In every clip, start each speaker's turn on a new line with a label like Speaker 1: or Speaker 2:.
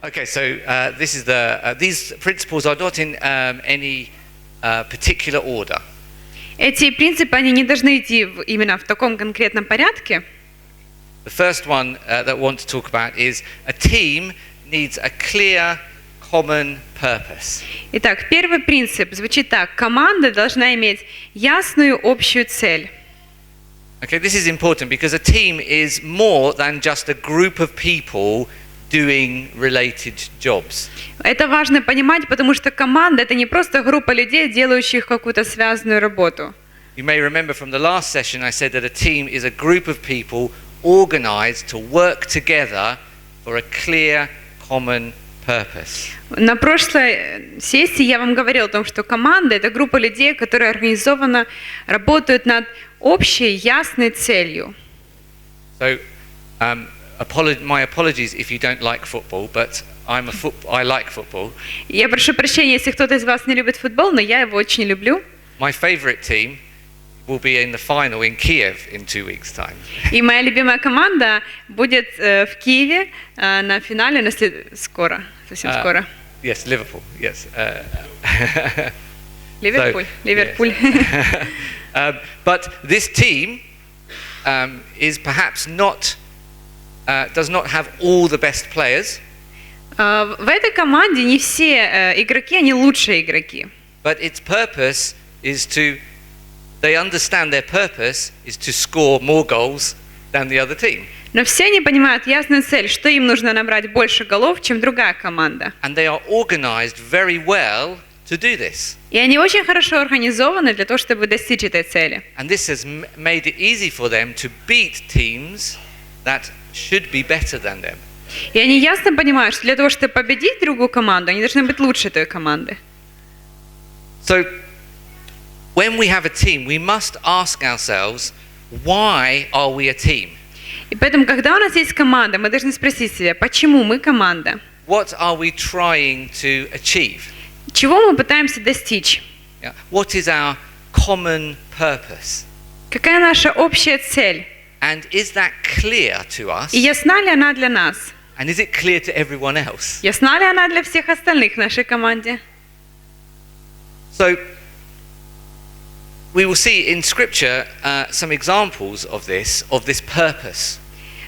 Speaker 1: Okay, so these principles are not in any particular order.
Speaker 2: Эти принципы, они не должны идти именно в таком конкретном порядке.
Speaker 1: The first one that I want to talk about is a team needs a clear, common purpose.
Speaker 2: Итак, первый принцип звучит так: команда должна иметь ясную общую цель.
Speaker 1: Okay, this is important because a team is more than just a group of people doing related jobs.
Speaker 2: Это важно понимать, потому что команда — это не просто группа людей, делающих какую-то связанную работу.
Speaker 1: You may remember from the last session I said that a team is a group of people organized to work together for a clear, common purpose.
Speaker 2: На прошлой сессии я вам говорила о том, что команда — это группа людей, которые организованно работают над общей, ясной целью.
Speaker 1: So, my apologies if you don't like football, but I like football.
Speaker 2: Я прошу прощения, если кто-то из вас не любит футбол, но я его очень люблю.
Speaker 1: My favorite team will be in the final in Kiev in 2 weeks' time.
Speaker 2: И моя любимая команда будет в Киеве на финале скоро, совсем скоро.
Speaker 1: Yes, Liverpool. Yes.
Speaker 2: Ливерпуль. Ливерпуль.
Speaker 1: But this team is perhaps does not have all the best players.
Speaker 2: В этой команде не все игроки, они лучшие игроки.
Speaker 1: But its purpose is they understand their purpose is to score more goals than the other team.
Speaker 2: Но все они понимают ясную цель, что им нужно набрать больше голов, чем другая команда.
Speaker 1: And they are organized very well to do this.
Speaker 2: И они очень хорошо организованы для того, чтобы достичь этой цели.
Speaker 1: And this has made it easy for them to beat teams that should be better than them.
Speaker 2: И они ясно понимают, что для того, чтобы победить другую команду, они должны быть лучше той команды.
Speaker 1: So, when we have a team, we must ask ourselves, why are we a team?
Speaker 2: И поэтому, когда у нас есть команда, мы должны спросить себя, почему мы команда?
Speaker 1: What are we trying to achieve?
Speaker 2: Чего мы пытаемся достичь?
Speaker 1: Yeah. What is our common purpose?
Speaker 2: Какая наша общая цель?
Speaker 1: And is that clear to us?
Speaker 2: И ясна ли она для нас?
Speaker 1: And is it clear to everyone else?
Speaker 2: Ясна ли она для всех остальных в нашей команде?
Speaker 1: So, we will see in Scripture some examples of this purpose.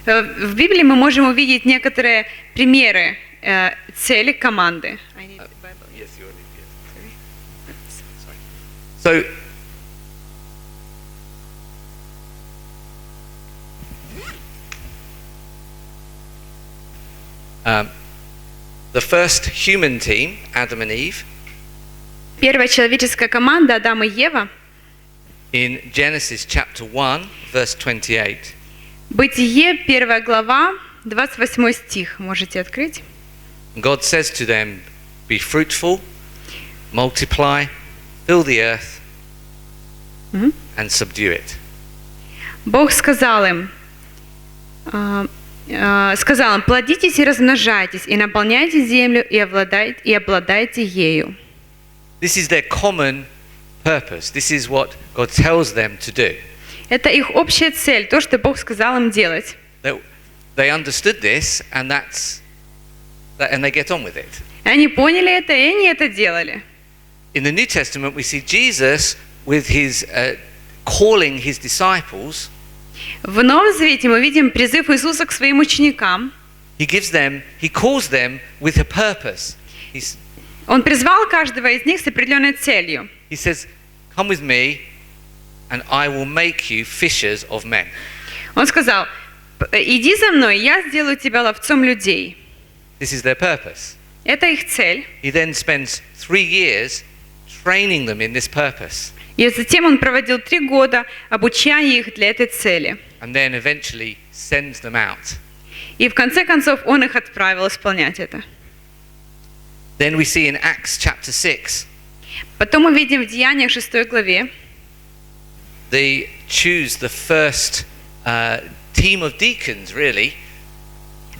Speaker 2: В Библии мы можем увидеть некоторые примеры цели команды.
Speaker 1: Yes, you already did. Sorry. So, the first human team, Adam and Eve,
Speaker 2: Первая человеческая команда Адам и Ева.
Speaker 1: in Genesis chapter 1, verse 28,
Speaker 2: Бытие, 1 глава, 28 стих. Можете открыть.
Speaker 1: God says to them, be fruitful, multiply, fill the earth, and subdue it.
Speaker 2: Бог сказал им, плодитесь и размножайтесь, и наполняйте землю, и обладайте ею.
Speaker 1: This is their common purpose. This is what God tells them to do.
Speaker 2: Это их общая цель, то, что Бог сказал им делать.
Speaker 1: They understood this, and they get on with it.
Speaker 2: Они поняли это, и они это делали.
Speaker 1: In the New Testament, we see Jesus with his calling his disciples.
Speaker 2: В Новом Завете мы видим призыв Иисуса к своим ученикам.
Speaker 1: He calls them with a purpose.
Speaker 2: Он призвал каждого из них с определенной целью.
Speaker 1: He says, "Come with me, and I will make you fishers of men."
Speaker 2: Он сказал, иди за мной, я сделаю тебя ловцом людей.
Speaker 1: This is their purpose.
Speaker 2: Это их цель.
Speaker 1: He then spends 3 years training them in this purpose.
Speaker 2: И затем он проводил 3 года, обучая их для этой цели.
Speaker 1: And then eventually sends them out.
Speaker 2: И в конце концов он их отправил исполнять это.
Speaker 1: Then we see in Acts chapter 6,
Speaker 2: Потом мы видим в Деяниях 6 главе,
Speaker 1: they choose the first team of deacons, really.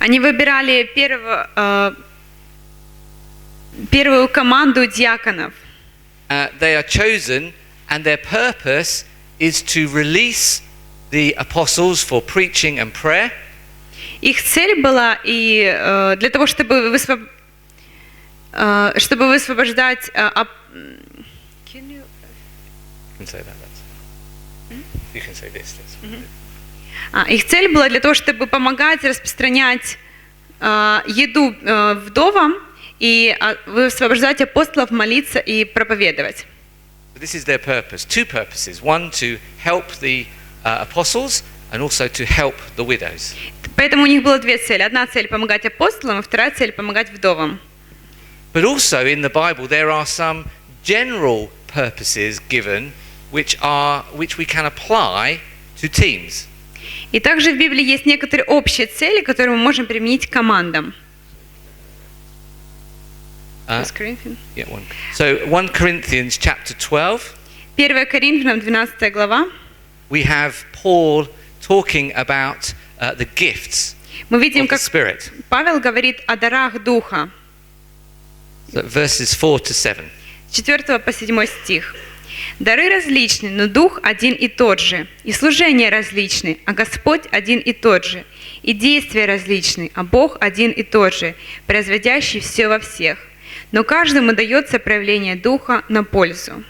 Speaker 2: они выбирали первую команду диаконов.
Speaker 1: They are chosen, and their purpose is to release the apostles for preaching and prayer.
Speaker 2: Их цель была и для того, чтобы высвобождать...
Speaker 1: You can say that. You can say this.
Speaker 2: Их цель была для того, чтобы помогать распространять еду вдовам и высвобождать апостолов, молиться и проповедовать.
Speaker 1: This is their purpose. Two purposes. One to help the apostles and also to help the widows.
Speaker 2: Поэтому у них было две цели. Одна цель помогать апостолам, и вторая цель помогать вдовам.
Speaker 1: But also in the Bible there are some general purposes given which we can apply to teams.
Speaker 2: И также в Библии есть некоторые общие цели, которые мы можем применить к командам.
Speaker 1: So 1 Corinthians chapter 12.
Speaker 2: 1 Коринфянам 12 глава.
Speaker 1: We have Paul talking about the gifts
Speaker 2: Мы видим,
Speaker 1: of the
Speaker 2: как
Speaker 1: Spirit.
Speaker 2: Павел говорит о дарах Духа.
Speaker 1: So verses 4 to 7.
Speaker 2: С 4 по 7 стих. «Дары различны, но Дух один и тот же, и служения различны, а Господь один и тот же, и действия различны, а Бог один и тот же, производящий все во всех. Но каждому дается проявление Духа на пользу».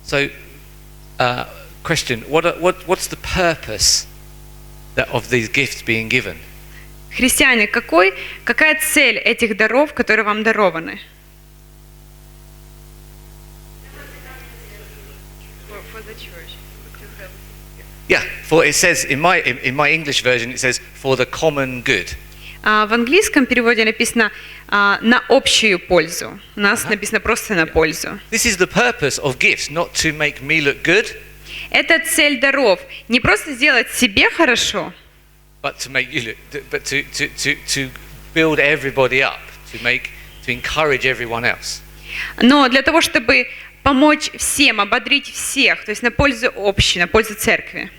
Speaker 1: So, question: what's the purpose of these gifts being given?
Speaker 2: Христиане, какая цель этих даров, которые вам дарованы?
Speaker 1: Yeah, for it says in my English version it says for the common good.
Speaker 2: В английском переводе написано на общую пользу. У нас написано просто на пользу.
Speaker 1: This is the purpose of gifts, not to make me look good.
Speaker 2: Это цель даров. Не просто сделать себе хорошо,
Speaker 1: But to make you look, but to build everybody up, to encourage everyone else.
Speaker 2: но для того, чтобы помочь всем, ободрить всех, то есть на пользу общей, на пользу церкви.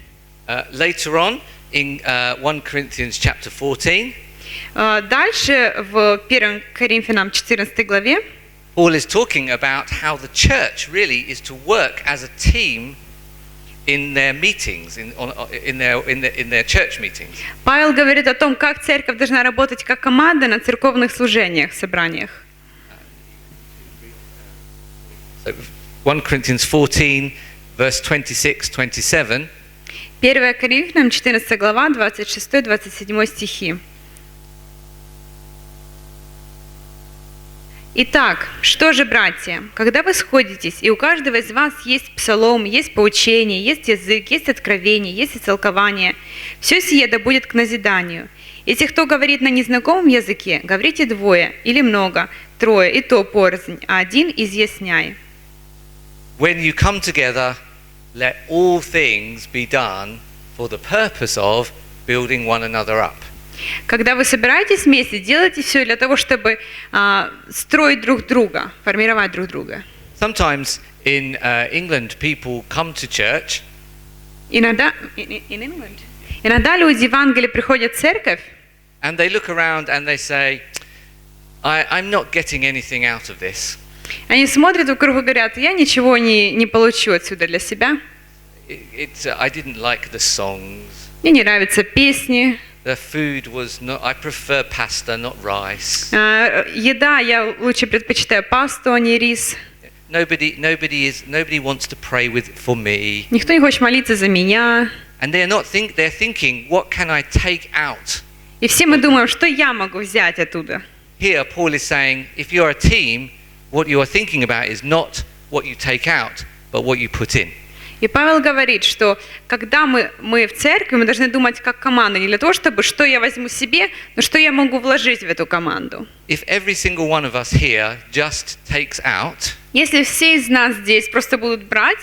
Speaker 1: Later on in 1 Corinthians chapter 14,
Speaker 2: Дальше в 1 Коринфянам 14 главе
Speaker 1: Paul is talking about how the church really is to work as a team in their meetings, in their church meetings.
Speaker 2: Павел говорит о том, как церковь должна работать как команда на церковных служениях, собраниях.
Speaker 1: So 1 Corinthians 14, verse 26-27.
Speaker 2: 1 Коринфянам 14 глава, 26-27 стихи. Итак, что же, братья, когда вы сходитесь, и у каждого из вас есть псалом, есть поучение, есть язык, есть откровение, есть истолкование, все сие да будет к назиданию. Если кто говорит на незнакомом языке, говорите двое или много, трое, и то порознь, а один изъясняй.
Speaker 1: When you come together, let all things be done for the purpose of building one another up.
Speaker 2: Когда вы собираетесь вместе, делайте все для того, чтобы строить друг друга, формировать друг друга.
Speaker 1: Sometimes in England people come to church.
Speaker 2: Иногда люди в Англии приходят в церковь,
Speaker 1: And they look around and they say, I'm not getting anything out of this.
Speaker 2: они смотрят вокруг и говорят: я ничего не получу отсюда для себя.
Speaker 1: I didn't like the songs.
Speaker 2: Мне не нравятся песни.
Speaker 1: The food was not. I prefer pasta, not rice.
Speaker 2: Еда, я лучше предпочитаю пасту, а не рис.
Speaker 1: Nobody wants to pray for me.
Speaker 2: Никто не хочет молиться за меня.
Speaker 1: And they're thinking, what can I take out?
Speaker 2: И все мы думаем, что я могу взять оттуда.
Speaker 1: Here, Paul is saying, if you're a team, what you are thinking about is not what you take out, but what you put in.
Speaker 2: И Павел говорит, что когда мы в церкви, мы должны думать как команда, не для того, чтобы что я возьму себе, но что я могу вложить в эту команду.
Speaker 1: If every single one of us here just takes out,
Speaker 2: если все из нас здесь просто будут брать,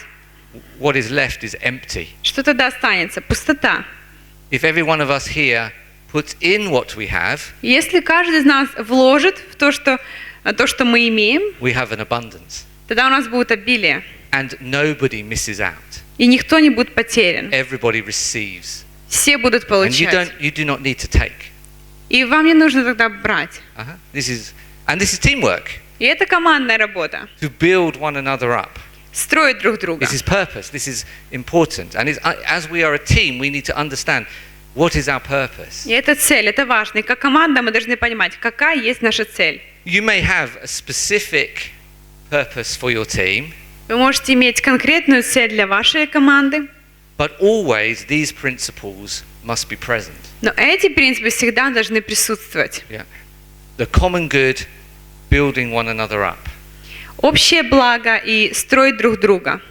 Speaker 1: what is left is empty.
Speaker 2: что тогда останется? Пустота.
Speaker 1: If every one of us here puts in what we have,
Speaker 2: если каждый из нас вложит в то, что мы имеем,
Speaker 1: we have an abundance.
Speaker 2: тогда у нас будет обилие.
Speaker 1: And nobody misses out.
Speaker 2: И никто не будет потерян.
Speaker 1: Everybody receives.
Speaker 2: Все будут получать.
Speaker 1: And you do not need to take.
Speaker 2: И вам не нужно тогда брать.
Speaker 1: This is teamwork.
Speaker 2: И это командная работа.
Speaker 1: To build one another up.
Speaker 2: Строить друг друга.
Speaker 1: This is purpose. This is important. And as we are a team, we need to understand What is our purpose?
Speaker 2: И это цель, это важно. И как команда мы должны понимать, какая есть наша цель.
Speaker 1: You may have a specific purpose for your team,
Speaker 2: Вы можете иметь конкретную цель для вашей команды,
Speaker 1: but always these principles must be present.
Speaker 2: но эти принципы всегда должны присутствовать.
Speaker 1: Yeah. The common good, building one another up.
Speaker 2: Общее благо и строить друг друга.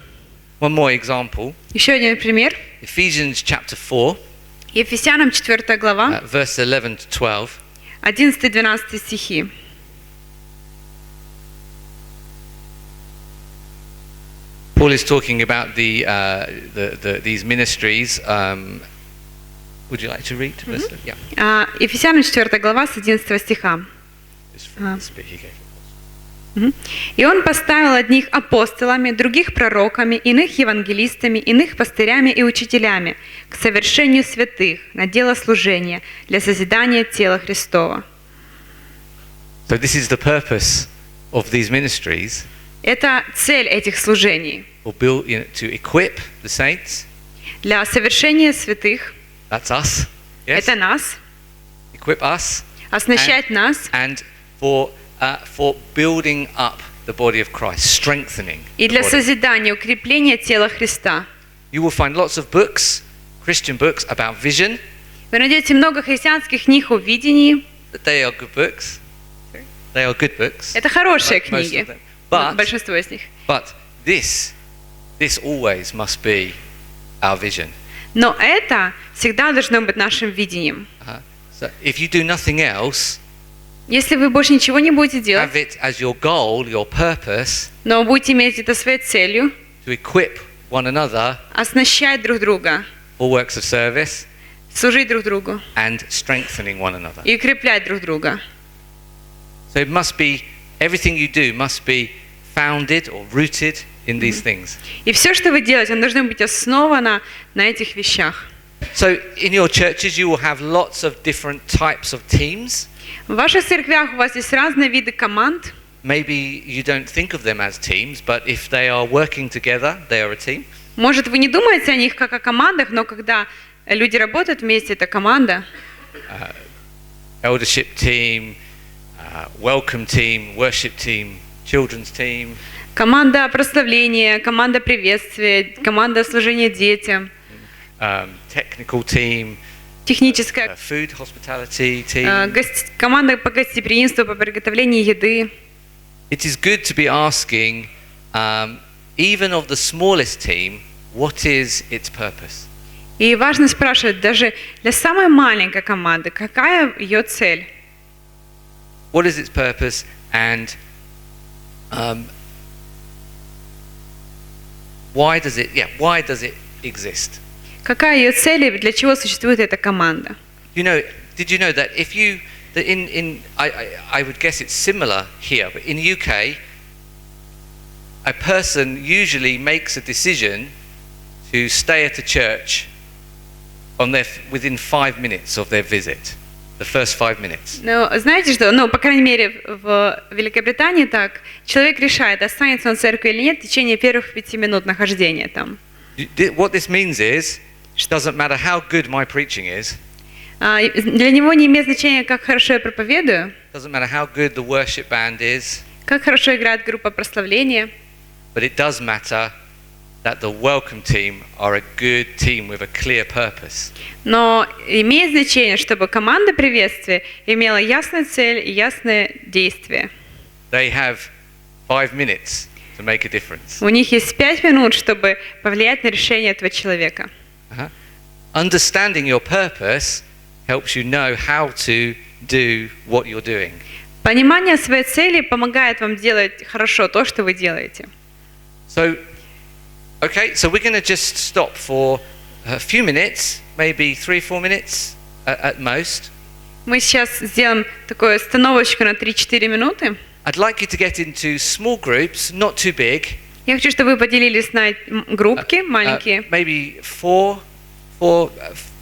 Speaker 1: One more example.
Speaker 2: Еще один пример.
Speaker 1: Ephesians chapter 4,
Speaker 2: Ефесянам 4 глава,
Speaker 1: verse 11 to 12.
Speaker 2: 11-12 стихи.
Speaker 1: Paul is talking about these ministries. Would you like to read? Verse? Yeah.
Speaker 2: Ефесянам 4 глава с 11 стиха.
Speaker 1: Just from this bit he gave.
Speaker 2: «И он поставил одних апостолами, других пророками, иных евангелистами, иных пастырями и учителями к совершению святых на дело служения для созидания тела Христова».
Speaker 1: So this is the purpose of these ministries.
Speaker 2: Это цель этих служений.
Speaker 1: To equip the saints.
Speaker 2: Для совершения святых.
Speaker 1: That's us. Yes.
Speaker 2: Это нас.
Speaker 1: Equip us.
Speaker 2: Оснащать нас.
Speaker 1: And for building up the body of Christ, strengthening.
Speaker 2: И для созидания, укрепления тела Христа.
Speaker 1: You will find lots of books, Christian books about vision.
Speaker 2: Вы найдете много христианских книг о видении.
Speaker 1: They are good books. They are good books.
Speaker 2: Это хорошие книги.
Speaker 1: But
Speaker 2: большинство из них.
Speaker 1: But this always must be our vision.
Speaker 2: Но это всегда должно быть нашим видением.
Speaker 1: So if you do nothing else,
Speaker 2: если вы больше ничего не будете делать,
Speaker 1: have it as your goal, your purpose,
Speaker 2: но будете иметь это своей целью,
Speaker 1: to equip one another,
Speaker 2: оснащать друг друга,
Speaker 1: for works of service,
Speaker 2: служить друг другу,
Speaker 1: and strengthening one another.
Speaker 2: И укреплять друг друга.
Speaker 1: So it must be, everything you do must be founded or rooted in these things.
Speaker 2: И все, что вы делаете, оно должно быть основано на этих вещах.
Speaker 1: So in your churches you will have lots of different types of teams.
Speaker 2: В ваших церквях у вас есть разные виды команд.
Speaker 1: Maybe you don't think of them as teams, but if they are working together, they are a team.
Speaker 2: Может, вы не думаете о них как о командах, но когда люди работают вместе, это команда.
Speaker 1: Eldership team, welcome team, worship team, children's team.
Speaker 2: Команда прославления, команда приветствия, команда служения детям.
Speaker 1: Technical team.
Speaker 2: Техническая.
Speaker 1: Food hospitality team.
Speaker 2: Команда по гостеприимству, по приготовлению еды.
Speaker 1: It is good to be asking, even of the smallest team, what is its purpose?
Speaker 2: И важно спрашивать даже для самой маленькой команды, какая ее цель?
Speaker 1: What is its purpose and why does it exist?
Speaker 2: Какая ее цель и для чего существует эта команда?
Speaker 1: Did you know that if you I would guess it's similar here, but in UK, a person usually makes a decision to stay at a church within 5 minutes of their visit, the first 5 minutes.
Speaker 2: Ну, знаете что? По крайней мере, в Великобритании так. Человек решает, останется он в церкви или нет в течение первых 5 минут нахождения там.
Speaker 1: What this means is, it doesn't matter how good my preaching is.
Speaker 2: Для него не имеет значения, как хорошо я проповедую.
Speaker 1: Doesn't matter how good the worship band is.
Speaker 2: Как хорошо играет группа прославления.
Speaker 1: But it does matter that the welcome team are a good team with a clear purpose.
Speaker 2: Но имеет значение, чтобы команда приветствия имела ясную цель и ясное действие.
Speaker 1: They have 5 minutes to make a difference.
Speaker 2: У них есть 5 минут, чтобы повлиять на решение этого человека.
Speaker 1: Understanding your purpose helps you know how to do what you're doing.
Speaker 2: Понимание своей цели помогает вам делать хорошо то, что вы делаете.
Speaker 1: So we're going to just stop for a few minutes, maybe 3-4 minutes at most.
Speaker 2: Мы сейчас сделаем такую остановочку на 3-4 минуты.
Speaker 1: I'd like you to get into small groups, not too big.
Speaker 2: Я хочу, чтобы вы поделились на группки маленькие.
Speaker 1: Maybe 4,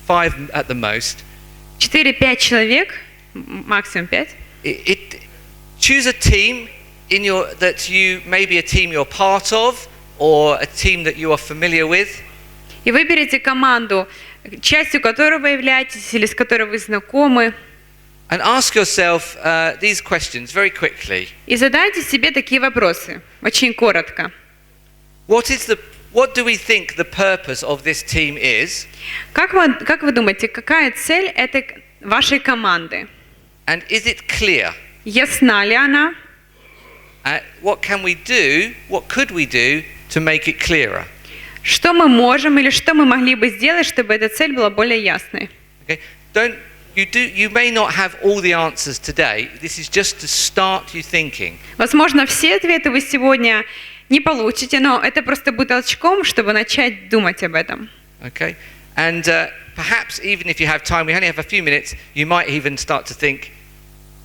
Speaker 1: 5 at the most.
Speaker 2: 4-5 человек, максимум 5.
Speaker 1: Choose a team maybe a team you're part of or a team that you are familiar with.
Speaker 2: И выберите команду, частью которого вы являетесь или с которой вы знакомы.
Speaker 1: And ask yourself these questions very quickly.
Speaker 2: И задайте себе такие вопросы, очень коротко.
Speaker 1: What do we think the purpose of this team is?
Speaker 2: Как вы думаете, какая цель этой вашей команды?
Speaker 1: And is it clear?
Speaker 2: Ясна ли она?
Speaker 1: What could we do to make it clearer?
Speaker 2: Что мы можем или что мы могли бы сделать, чтобы эта цель была более ясной?
Speaker 1: Okay? You may not have all the answers today. This is just to start you thinking.
Speaker 2: Возможно, все ответы вы сегодня не получите, но это просто будет толчком, чтобы начать думать об этом.
Speaker 1: Okay? And perhaps even if you have time, we only have a few minutes, you might even start to think,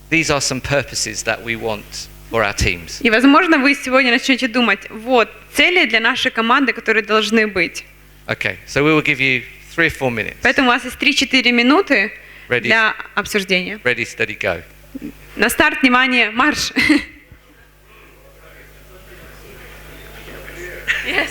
Speaker 1: these are some purposes that we want for our teams.
Speaker 2: И, возможно, вы сегодня начнете думать, вот, цели для нашей команды, которые должны быть.
Speaker 1: Okay, so we will give you 3 or 4 minutes.
Speaker 2: Поэтому у вас есть 3-4 минуты для обсуждения.
Speaker 1: Ready, steady, go.
Speaker 2: На старт, внимание, марш! Yes.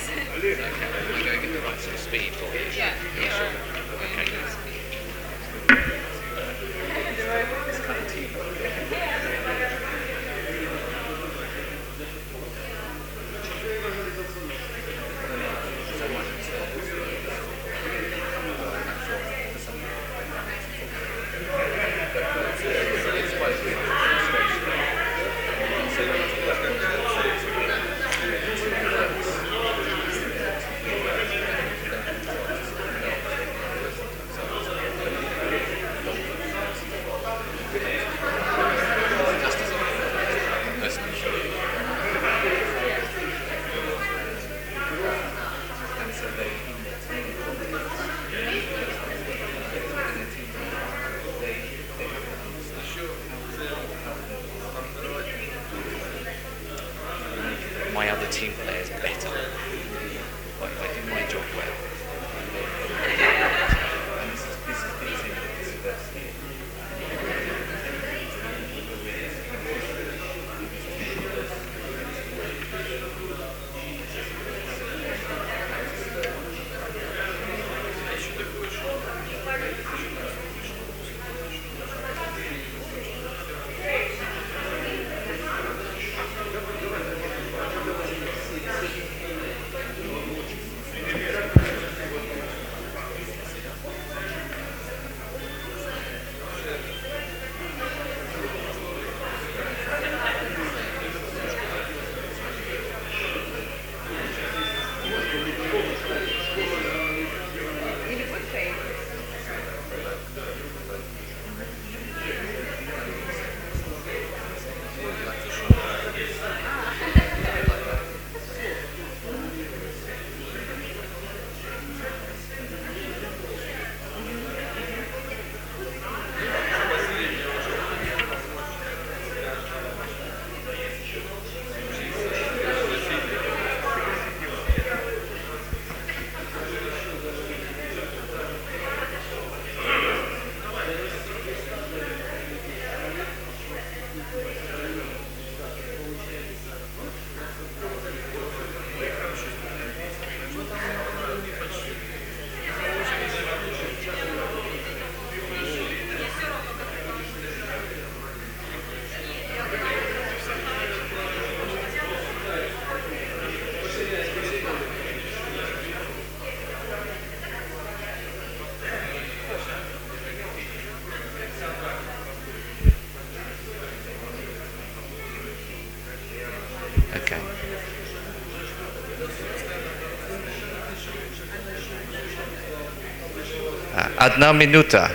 Speaker 1: My other team players better. But if I do my job well. And this is diversity. Okay. Одна минута.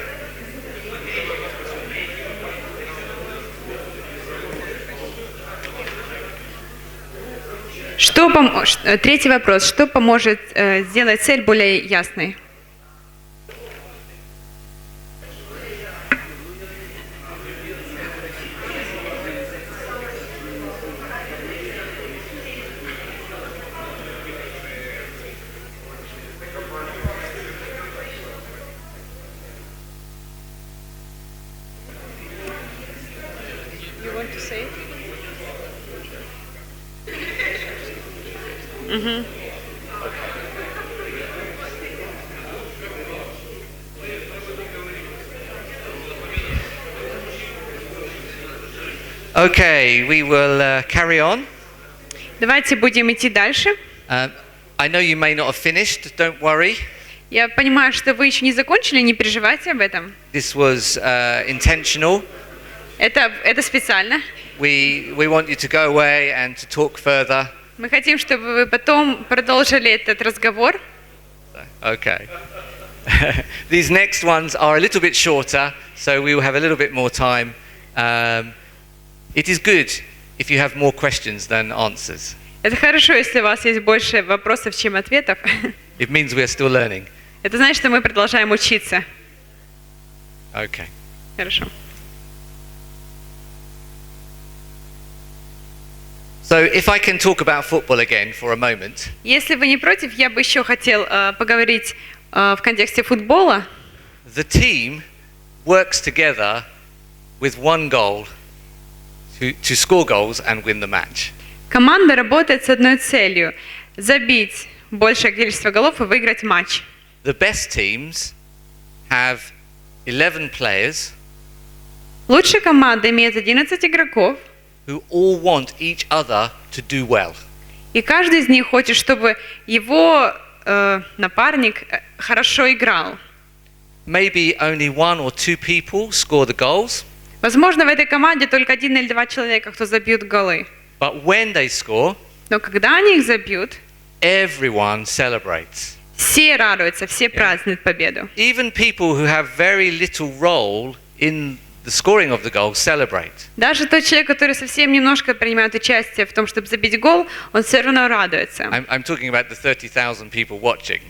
Speaker 2: Третий вопрос. Что поможет сделать цель более ясной? You want to say?
Speaker 1: Okay, we will carry on.
Speaker 2: Давайте будем идти дальше.
Speaker 1: I know you may not have finished, don't worry.
Speaker 2: Я понимаю, что вы еще не закончили, не переживайте об этом.
Speaker 1: This was intentional.
Speaker 2: Это специально.
Speaker 1: We want you to go away and to talk further.
Speaker 2: Мы хотим, чтобы вы потом продолжили этот разговор.
Speaker 1: Okay. These next ones are a little bit shorter, so we will have a little bit more time. It is good if you have more questions than answers.
Speaker 2: Это хорошо, если у вас есть больше вопросов, чем ответов.
Speaker 1: It means we are still learning.
Speaker 2: Это значит, что мы продолжаем учиться.
Speaker 1: Okay.
Speaker 2: Хорошо.
Speaker 1: So if I can talk about football again for a moment.
Speaker 2: Если вы не против, я бы еще хотел поговорить в контексте футбола.
Speaker 1: The team works together with one goal to score goals and win the match.
Speaker 2: Команда работает с одной целью – забить большее количество голов и выиграть матч.
Speaker 1: The best teams have 11 players
Speaker 2: Лучшая команда имеет 11 игроков,
Speaker 1: who all want each other to do well.
Speaker 2: и каждый из них хочет, чтобы его напарник хорошо играл.
Speaker 1: Maybe only one or two people score the goals,
Speaker 2: Возможно, в этой команде только 1 или 2 человека, кто забьют голы.
Speaker 1: but when they score,
Speaker 2: Но когда они их забьют,
Speaker 1: everyone celebrates.
Speaker 2: все радуются, все празднуют победу.
Speaker 1: Even people who have very little role in the scoring of the goal celebrate.
Speaker 2: Даже тот человек, который совсем немножко принимает участие в том, чтобы забить гол, он все равно радуется.
Speaker 1: I'm talking about the 30,000 people watching.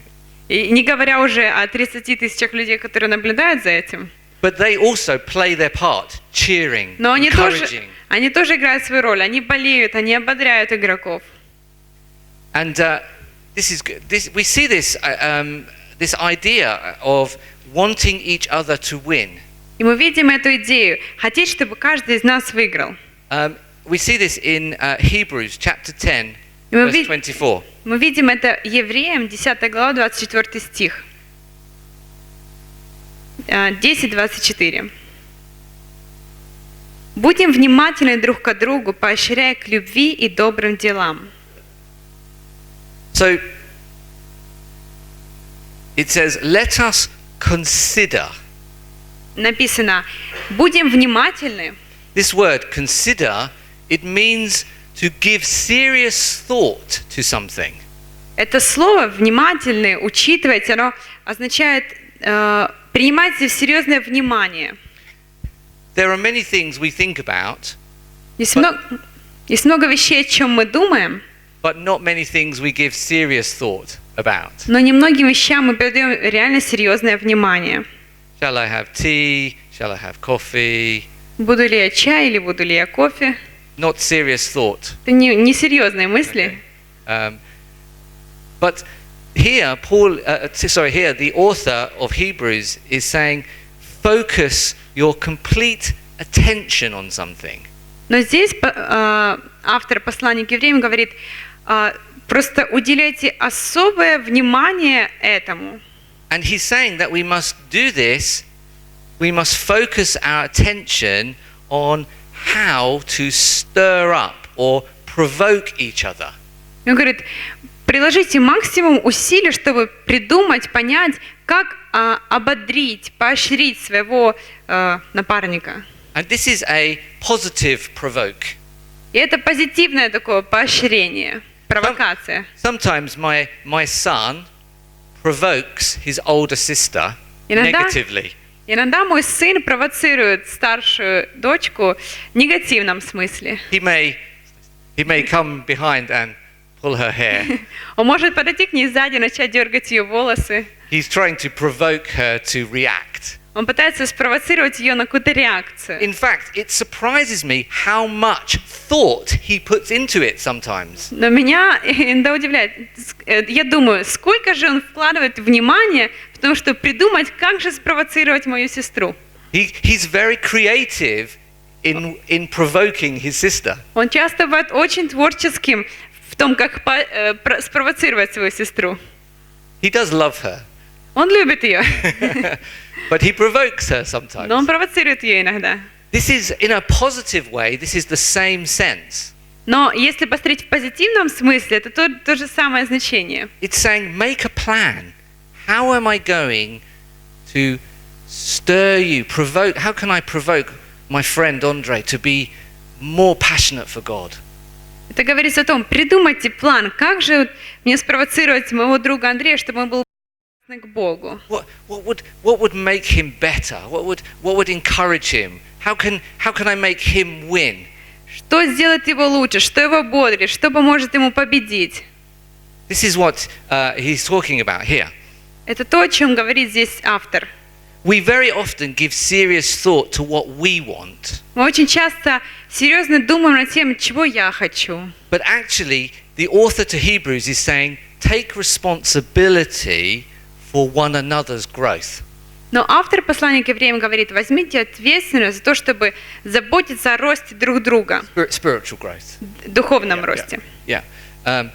Speaker 2: И не говоря уже о 30 тысячах людей, которые наблюдают за этим.
Speaker 1: But they also play their part, cheering,
Speaker 2: Но они
Speaker 1: encouraging.
Speaker 2: тоже играют свою роль. Они болеют, они ободряют игроков.
Speaker 1: And this is good. We see this idea of wanting each other to win.
Speaker 2: И мы видим эту идею, хотеть, чтобы каждый из нас выиграл.
Speaker 1: We see this in Hebrews chapter 10,
Speaker 2: И мы,
Speaker 1: verse 24.
Speaker 2: мы видим это Евреям, 10 глава, 24 стих. 10:24. «Будем внимательны друг к другу, поощряя к любви и добрым делам».
Speaker 1: So it says, let us consider.
Speaker 2: Написано «будем внимательны».
Speaker 1: This word consider, it means to give serious thought to something.
Speaker 2: Это слово «внимательны», «учитывать», оно означает принимать в серьезное внимание.
Speaker 1: There are many things we think about,
Speaker 2: Есть много вещей, о чем мы думаем,
Speaker 1: but not many things we give serious thought about.
Speaker 2: но немногим вещам мы придаем реально серьезное внимание.
Speaker 1: Shall I have tea? Shall I have coffee?
Speaker 2: Буду ли я чай или буду ли я кофе?
Speaker 1: Not serious thought.
Speaker 2: Это не серьезные мысли.
Speaker 1: But here, here the author of Hebrews is saying, focus your complete attention on something.
Speaker 2: Но здесь автор послания к евреям говорит, просто уделяйте особое внимание этому.
Speaker 1: And he's saying that we must do this, we must focus our attention on how to stir up or provoke each other.
Speaker 2: Он говорит, приложите максимум усилий, чтобы придумать, понять, как ободрить, поощрить своего напарника.
Speaker 1: And this is a positive provoke.
Speaker 2: И это позитивное такое поощрение, провокация.
Speaker 1: Sometimes my son provokes his older sister negatively.
Speaker 2: Иногда мой сын провоцирует старшую дочку в негативном смысле.
Speaker 1: He may come behind and pull her hair.
Speaker 2: Он может подойти к ней сзади, начать дергать ее волосы.
Speaker 1: He's trying to provoke her to react.
Speaker 2: Он пытается спровоцировать ее на какую-то реакцию.
Speaker 1: In fact, it surprises me how much thought he puts into it sometimes.
Speaker 2: Но меня иногда удивляет. Я думаю, сколько же он вкладывает внимания в том, чтобы придумать, как же спровоцировать мою сестру.
Speaker 1: He's very creative in provoking his sister.
Speaker 2: Он часто бывает очень творческим в том, как спровоцировать свою сестру.
Speaker 1: He does love her.
Speaker 2: Он любит ее.
Speaker 1: But he provokes her sometimes.
Speaker 2: Но он провоцирует ее иногда.
Speaker 1: This is, in a positive way, this is the same sense.
Speaker 2: Но если посмотреть в позитивном смысле, это то же самое значение.
Speaker 1: It's saying, make a plan. How am I going to stir you, provoke? How can I provoke my friend Andre to be more passionate for God?
Speaker 2: Это говорится о том, придумайте план, как же мне спровоцировать моего друга Андрея, чтобы он был к Богу.
Speaker 1: What would make him better? What would encourage him? How can I make him win?
Speaker 2: Что сделает его лучше, что его бодрит, что поможет ему победить.
Speaker 1: This is what he's talking about here.
Speaker 2: Это то, о чем говорит здесь автор.
Speaker 1: We very often give serious thought to what we want.
Speaker 2: Мы очень часто серьезно думаем над тем, чего я хочу.
Speaker 1: But actually, the author to Hebrews is saying, take responsibility for one another's growth.
Speaker 2: Но автор послания к евреям говорит, возьмите ответственность за то, чтобы заботиться о росте друг друга,
Speaker 1: Spiritual growth.
Speaker 2: духовном росте.
Speaker 1: Yeah. And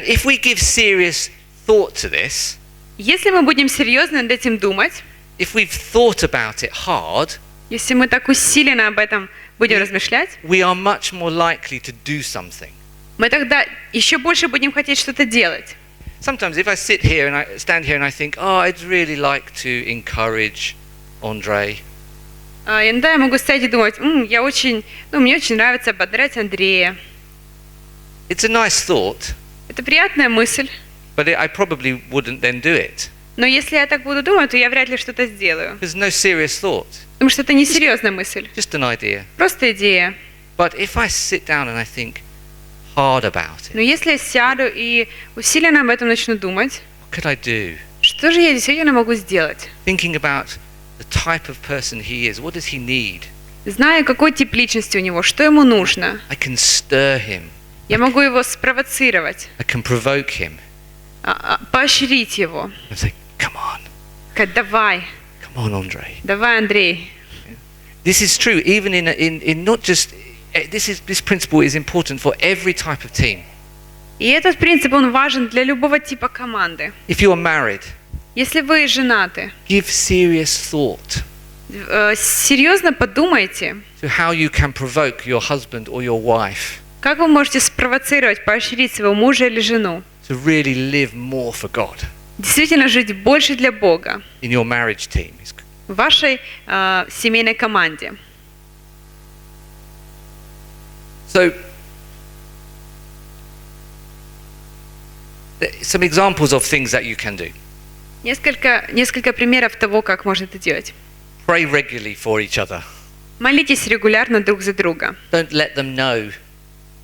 Speaker 1: if we give serious thought to this,
Speaker 2: Если мы будем серьезно над этим думать,
Speaker 1: if we've thought about it hard,
Speaker 2: если мы так усиленно об этом будем размышлять,
Speaker 1: we are much more likely to do something.
Speaker 2: мы тогда еще больше будем хотеть что-то делать.
Speaker 1: Sometimes if I stand here and I think, oh, I'd really like to encourage Andre.
Speaker 2: Иногда я могу стоять и думать, мне очень нравится ободрять Андрея.
Speaker 1: It's a nice thought,
Speaker 2: Это приятная мысль,
Speaker 1: but I probably wouldn't then do it.
Speaker 2: но если я так буду думать, то я вряд ли что-то сделаю.
Speaker 1: There's no serious thought,
Speaker 2: Потому что это не серьезная мысль,
Speaker 1: just an idea.
Speaker 2: просто идея.
Speaker 1: But if I sit down and I think hard about
Speaker 2: Но
Speaker 1: it,
Speaker 2: если я сяду и усиленно об этом начну думать,
Speaker 1: what could I do?
Speaker 2: что же я действительно могу сделать?
Speaker 1: Thinking about the type of person he is, what does he need?
Speaker 2: Зная, какой тип личности у него, что ему нужно,
Speaker 1: I can stir him.
Speaker 2: я могу его спровоцировать,
Speaker 1: I can provoke him.
Speaker 2: поощрить его.
Speaker 1: I say, come on,
Speaker 2: Сказать, давай,
Speaker 1: Andre.
Speaker 2: давай, Андрей.
Speaker 1: This is true, even in not just this principle is important for every type of team.
Speaker 2: И этот принцип, он важен для любого типа команды.
Speaker 1: If you are married,
Speaker 2: Если вы женаты,
Speaker 1: give serious thought
Speaker 2: серьезно подумайте,
Speaker 1: to how you can provoke your husband or your wife
Speaker 2: как вы можете спровоцировать, поощрить своего мужа или жену.
Speaker 1: to really live more for God
Speaker 2: Действительно жить больше для Бога
Speaker 1: in your marriage team.
Speaker 2: в вашей семейной команде.
Speaker 1: So, some examples of things that you can do.
Speaker 2: Несколько примеров того, как можно это делать.
Speaker 1: Pray regularly for each other.
Speaker 2: Молитесь регулярно друг за друга.
Speaker 1: Don't let them know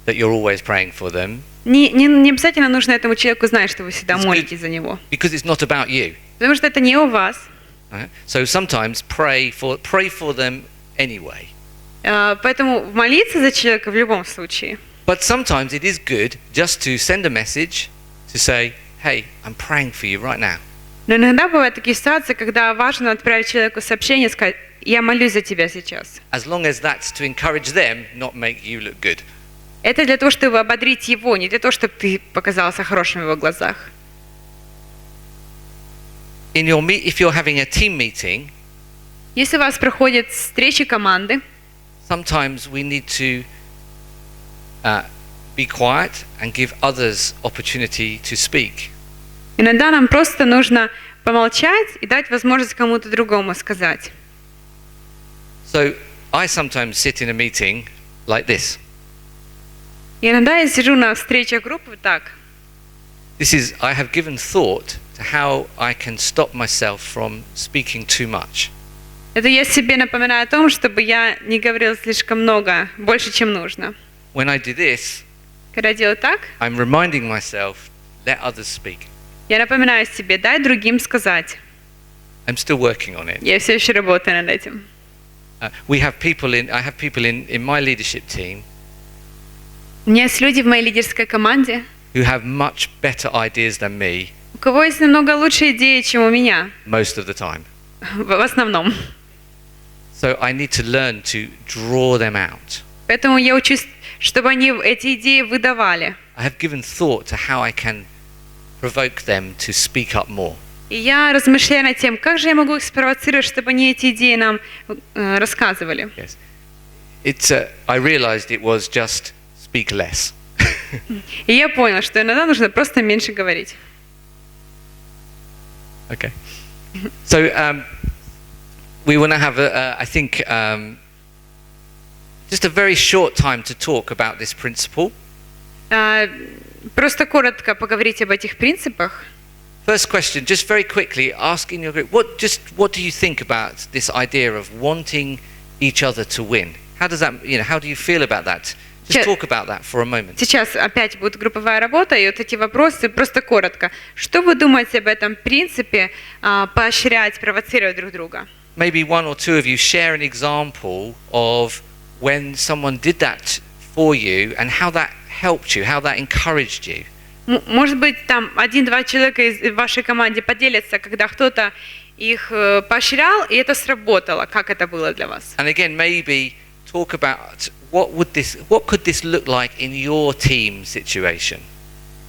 Speaker 1: that you're always praying for them,
Speaker 2: Не обязательно нужно этому человеку знать, что вы всегда
Speaker 1: It's good.
Speaker 2: молитесь за него.
Speaker 1: because it's not about you.
Speaker 2: Потому что это не о вас.
Speaker 1: Right? So sometimes pray for them anyway.
Speaker 2: Поэтому молиться за человека в любом случае.
Speaker 1: But sometimes it is good just to send a message to say, hey, I'm praying for you right now.
Speaker 2: Но иногда бывают такие ситуации, когда важно отправить человеку сообщение и сказать, я молюсь за тебя сейчас.
Speaker 1: As long as that's to encourage them, not make you look good.
Speaker 2: Это для того, чтобы ободрить его, не для того, чтобы ты показался хорошим в его глазах.
Speaker 1: If you're having a team meeting,
Speaker 2: Если у вас проходят встречи команды,
Speaker 1: sometimes we need to be quiet and give others opportunity to speak.
Speaker 2: иногда нам просто нужно помолчать и дать возможность кому-то другому сказать.
Speaker 1: So I sometimes sit in a meeting like this.
Speaker 2: И иногда я сижу на встречах группы вот так.
Speaker 1: I have given thought to how I can stop myself from speaking too much.
Speaker 2: Это я себе напоминаю о том, чтобы я не говорила слишком много, больше, чем нужно.
Speaker 1: When I do this,
Speaker 2: Когда я делаю так,
Speaker 1: I'm reminding myself, let others speak.
Speaker 2: я напоминаю себе, дай другим сказать.
Speaker 1: I'm still working on it.
Speaker 2: Я все еще работаю над этим.
Speaker 1: I have people in my leadership team
Speaker 2: У меня есть люди в моей лидерской команде,
Speaker 1: who have much better ideas than me
Speaker 2: у кого есть намного лучшие идеи, чем у меня,
Speaker 1: most of the time.
Speaker 2: в основном.
Speaker 1: So I need to learn to draw them out.
Speaker 2: Поэтому я учусь, чтобы они эти идеи выдавали.
Speaker 1: I have given thought to how I can provoke them to speak up more.
Speaker 2: И я размышляю над тем, как же я могу их спровоцировать, чтобы они эти идеи нам рассказывали.
Speaker 1: Yes. I realized it was just speak less.
Speaker 2: И я понял, что иногда нужно просто меньше говорить.
Speaker 1: Okay. So we want to have, I think, just a very short time to talk about this principle.
Speaker 2: Просто коротко поговорить об этих принципах.
Speaker 1: First question, just very quickly, ask in your group, what do you think about this idea of wanting each other to win? How does that, how do you feel about that? Just talk about that for a moment.
Speaker 2: Сейчас опять будет групповая работа, и вот эти вопросы просто коротко. Что вы думаете об этом принципе поощрять, провоцировать друг друга?
Speaker 1: Maybe one or two of you share an example of when someone did that for you and how that helped you, how that encouraged you.
Speaker 2: Может быть, там 1-2 человека из вашей команды поделятся, когда кто-то их поощрял, и это сработало. Как это было для вас?
Speaker 1: And again, maybe talk about what could this look like in your team situation.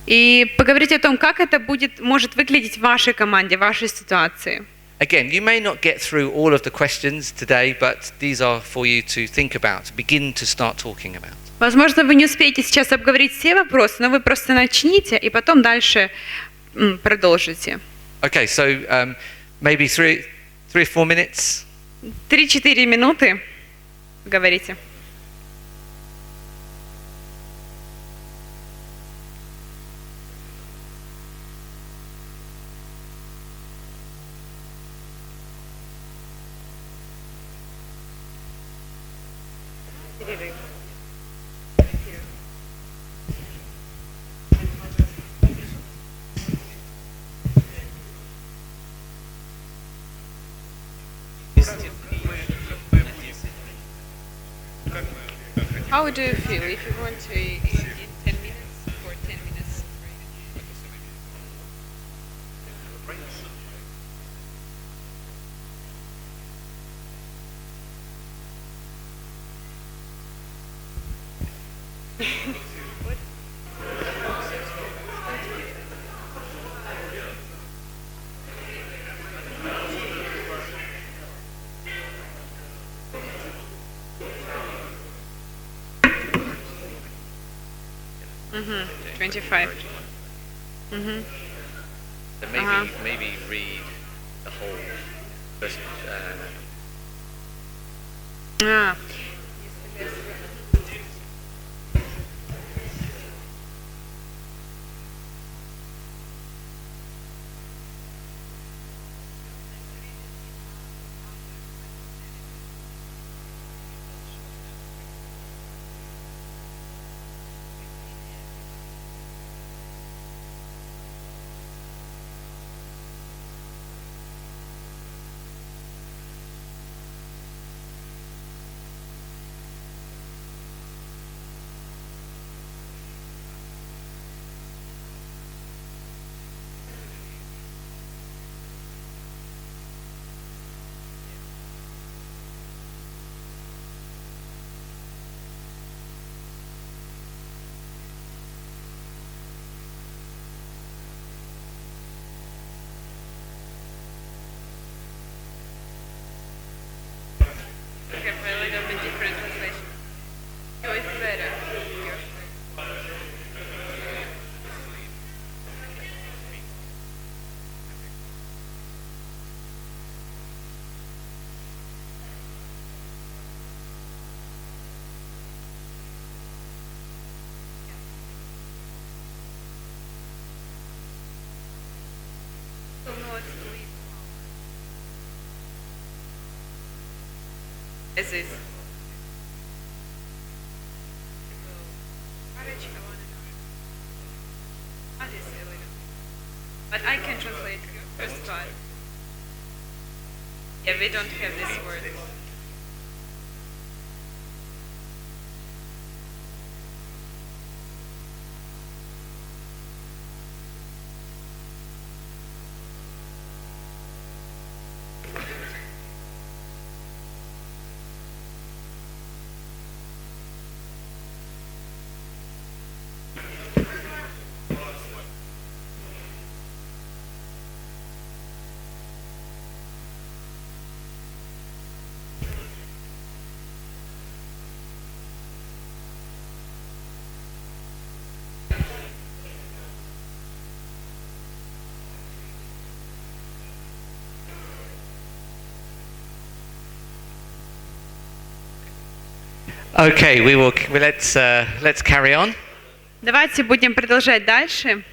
Speaker 2: И поговорите о том, как это может выглядеть в вашей команде, в вашей ситуации.
Speaker 1: Again, you may not get through all of the questions today, but these are for you to think about, begin to start talking about.
Speaker 2: Возможно, вы не успеете сейчас обговорить все вопросы, но вы просто начните и потом дальше продолжите.
Speaker 1: Okay, so maybe 3 or 4 minutes.
Speaker 2: 3-4 минуты говорите. How do you feel if you want to in 10 minutes for 10 minutes? Mm-hmm. 25. Mm-hmm.
Speaker 1: So maybe read the whole first. Okay, for a little bit different translation. Oh, it's better. As is. But I can translate first part. Yeah, we don't have this word. Okay, let's carry on.
Speaker 2: Давайте будем продолжать дальше.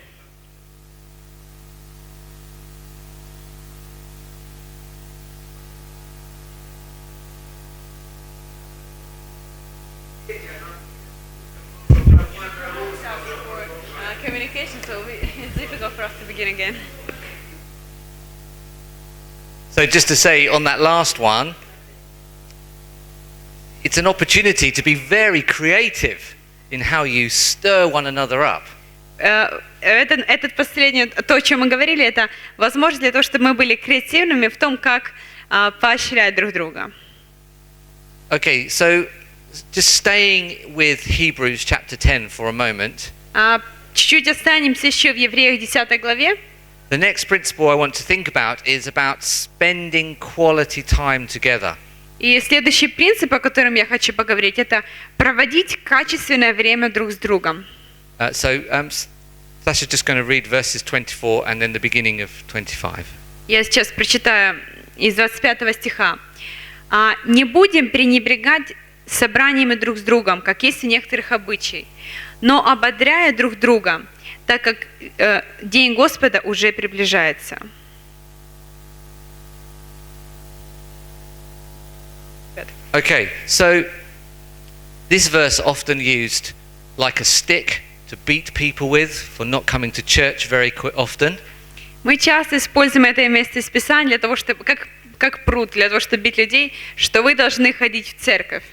Speaker 1: So just to say on that last one, it's an opportunity to be very creative in how you stir one another up.
Speaker 2: Этот последний, то, о чем мы говорили, это возможность для того, чтобы мы были креативными в том, как поощрять друг друга.
Speaker 1: Okay, so just staying with Hebrews chapter 10 for a moment.
Speaker 2: Чуть-чуть останемся еще в Евреях 10 главе.
Speaker 1: The next principle I want to think about is about spending quality time together.
Speaker 2: И следующий принцип, о котором я хочу поговорить, это проводить качественное время друг с другом.
Speaker 1: Sasha's just going to read verses 24 and then the beginning of 25.
Speaker 2: Я сейчас прочитаю из 25 стиха. «Не будем пренебрегать собраниями друг с другом, как есть у некоторых обычай, но ободряя друг друга, так как день Господа уже приближается».
Speaker 1: Okay, so this verse often used like a stick to beat people with for not coming to church very often.
Speaker 2: Мы часто используем это место из Писания для того, чтобы как пруд, для того, чтобы бить людей, что вы должны ходить в церковь.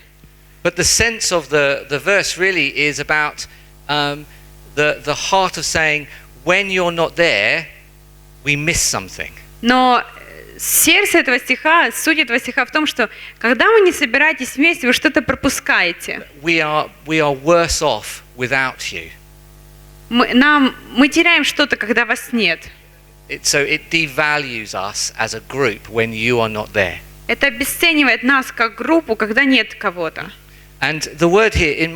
Speaker 1: But the sense of the verse really is about the heart of saying, when you're not there, we miss something.
Speaker 2: Но сердце этого стиха, суть этого стиха в том, что когда вы не собираетесь вместе, вы что-то пропускаете.
Speaker 1: We are worse off without you.
Speaker 2: Мы теряем что-то, когда вас нет.
Speaker 1: So it devalues us as a group when you are not there.
Speaker 2: Это обесценивает нас как группу, когда нет кого-то.
Speaker 1: And the word here in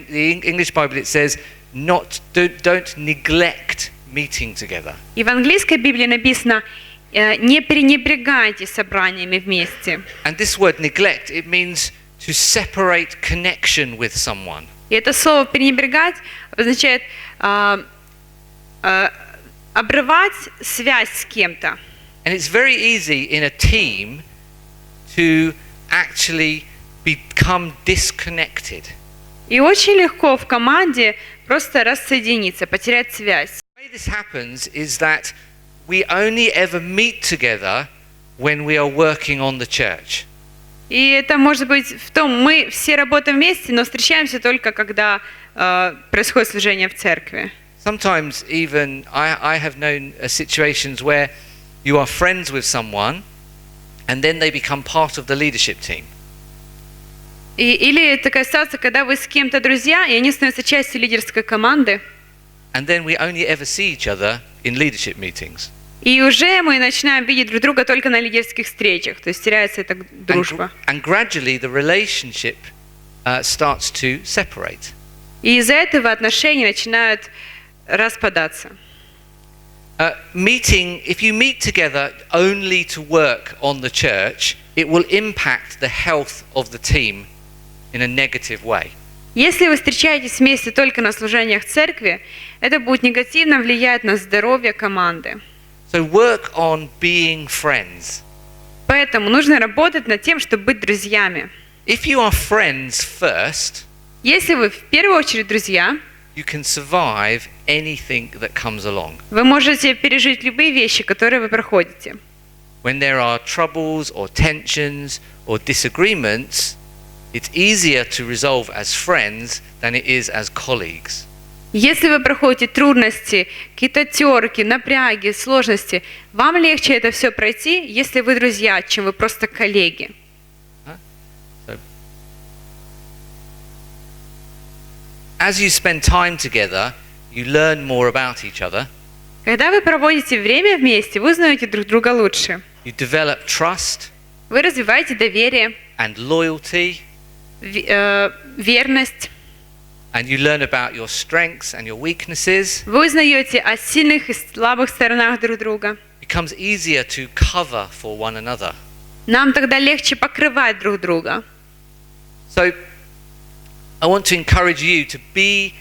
Speaker 1: the English Bible it says don't neglect meeting together.
Speaker 2: И в английской Библии написано: не пренебрегайте собраниями вместе.
Speaker 1: And this word neglect, it means to separate connection with someone.
Speaker 2: И это слово пренебрегать означает обрывать связь с кем-то.
Speaker 1: And it's very easy in a team to actually become disconnected.
Speaker 2: И очень легко в команде просто рассоединиться, потерять связь.
Speaker 1: The way this happens is that we only ever meet together when we are working on the church.
Speaker 2: И это может быть в том, мы все работаем вместе, но встречаемся только когда происходит служение в церкви.
Speaker 1: Sometimes even I have known situations where you are friends with someone and then they become part of the leadership team.
Speaker 2: Или такая ситуация, когда вы с кем-то друзья, и они становятся частью лидерской команды.
Speaker 1: And then we only ever see each other in leadership meetings.
Speaker 2: И уже мы начинаем видеть друг друга только на лидерских встречах, то есть теряется эта дружба.
Speaker 1: And gradually the relationship starts to separate.
Speaker 2: И из-за этого отношения начинают распадаться.
Speaker 1: If you meet together only to work on the church, it will impact the health of the team in a negative way.
Speaker 2: Если вы встречаетесь вместе только на служениях церкви, это будет негативно влиять на здоровье команды.
Speaker 1: So work on being friends.
Speaker 2: Поэтому нужно работать над тем, чтобы быть друзьями.
Speaker 1: If you are friends first,
Speaker 2: если вы в первую очередь друзья,
Speaker 1: you can survive anything that comes along.
Speaker 2: Вы можете пережить любые вещи, которые вы проходите.
Speaker 1: When there are troubles or tensions or disagreements, it's easier to resolve as friends than it is as colleagues.
Speaker 2: Если вы проходите трудности, какие-то терки, напряги, сложности, вам легче это все пройти, если вы друзья, чем вы просто коллеги.
Speaker 1: As you spend time together, you learn more about each other.
Speaker 2: Когда вы проводите время вместе, вы узнаете друг друга лучше.
Speaker 1: You develop trust.
Speaker 2: Вы развиваете доверие.
Speaker 1: And loyalty.
Speaker 2: Верность.
Speaker 1: And you learn about your strengths and your weaknesses.
Speaker 2: Вы узнаете о сильных и слабых сторонах друг друга.
Speaker 1: It becomes easier to cover for one another.
Speaker 2: Нам тогда легче покрывать друг друга.
Speaker 1: So, I want to encourage you to be,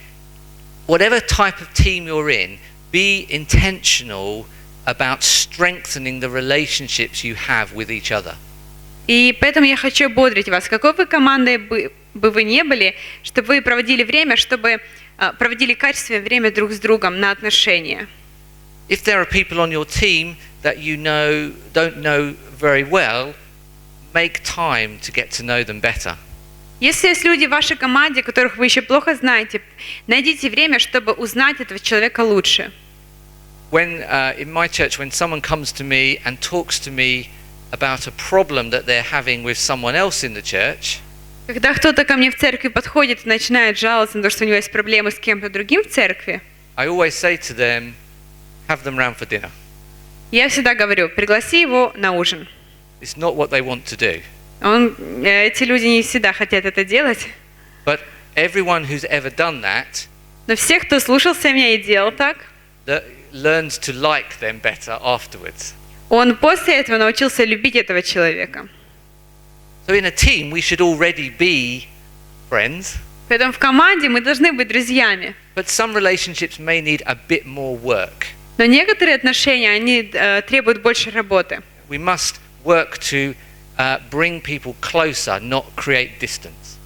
Speaker 1: whatever type of team you're in, be intentional about strengthening the relationships you have with each other.
Speaker 2: И поэтому я хочу ободрить вас, какой бы командой бы вы ни были, чтобы вы проводили время, чтобы проводили качественное время друг с другом на отношения.
Speaker 1: If there are people on your team that you know don't know very well, make time to get to know them better.
Speaker 2: Если есть люди в вашей команде, которых вы еще плохо знаете, найдите время, чтобы узнать этого человека лучше.
Speaker 1: When in my church, when someone comes to me and talks to me about a problem that they're having with someone else in the church,
Speaker 2: Когда кто-то ко мне в церкви подходит и начинает жаловаться на то, что у него есть проблемы с кем-то другим в церкви,
Speaker 1: I always say to them, have them round for dinner.
Speaker 2: я всегда говорю, пригласи его на ужин.
Speaker 1: It's not what they want to do.
Speaker 2: Эти люди не всегда хотят это делать,
Speaker 1: But everyone who's ever done that
Speaker 2: но все, кто слушался меня и делал так,
Speaker 1: learns to like them better afterwards.
Speaker 2: он после этого научился любить этого человека.
Speaker 1: So in a team, we should already be friends,
Speaker 2: Поэтому в команде мы должны быть друзьями.
Speaker 1: but some relationships may need a bit more work.
Speaker 2: Но некоторые отношения, они требуют больше работы.
Speaker 1: We must work to bring people closer, not create distance.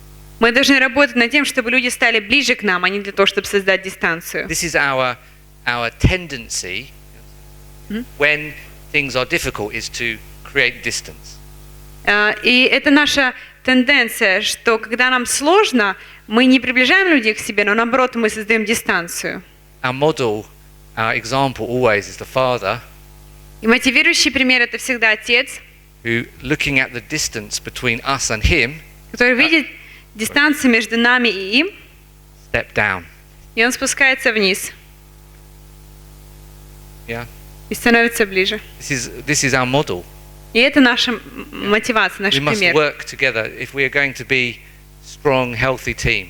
Speaker 2: Мы должны работать над тем, чтобы люди стали ближе к нам, а не для того, чтобы создать дистанцию.
Speaker 1: This is our tendency when things are difficult, is to create distance.
Speaker 2: И это наша тенденция, что когда нам сложно, мы не приближаем людей к себе, но наоборот, мы создаем дистанцию.
Speaker 1: Our model, our example always is the father
Speaker 2: И мотивирующий пример – это всегда отец,
Speaker 1: who, looking at the distance between us and him,
Speaker 2: который видит дистанцию между нами и им,
Speaker 1: stepped down.
Speaker 2: и он спускается вниз
Speaker 1: Yeah,
Speaker 2: и становится ближе.
Speaker 1: this is our model.
Speaker 2: И это наша мотивация, наш
Speaker 1: We must
Speaker 2: пример.
Speaker 1: work together if we are going to be strong, healthy team.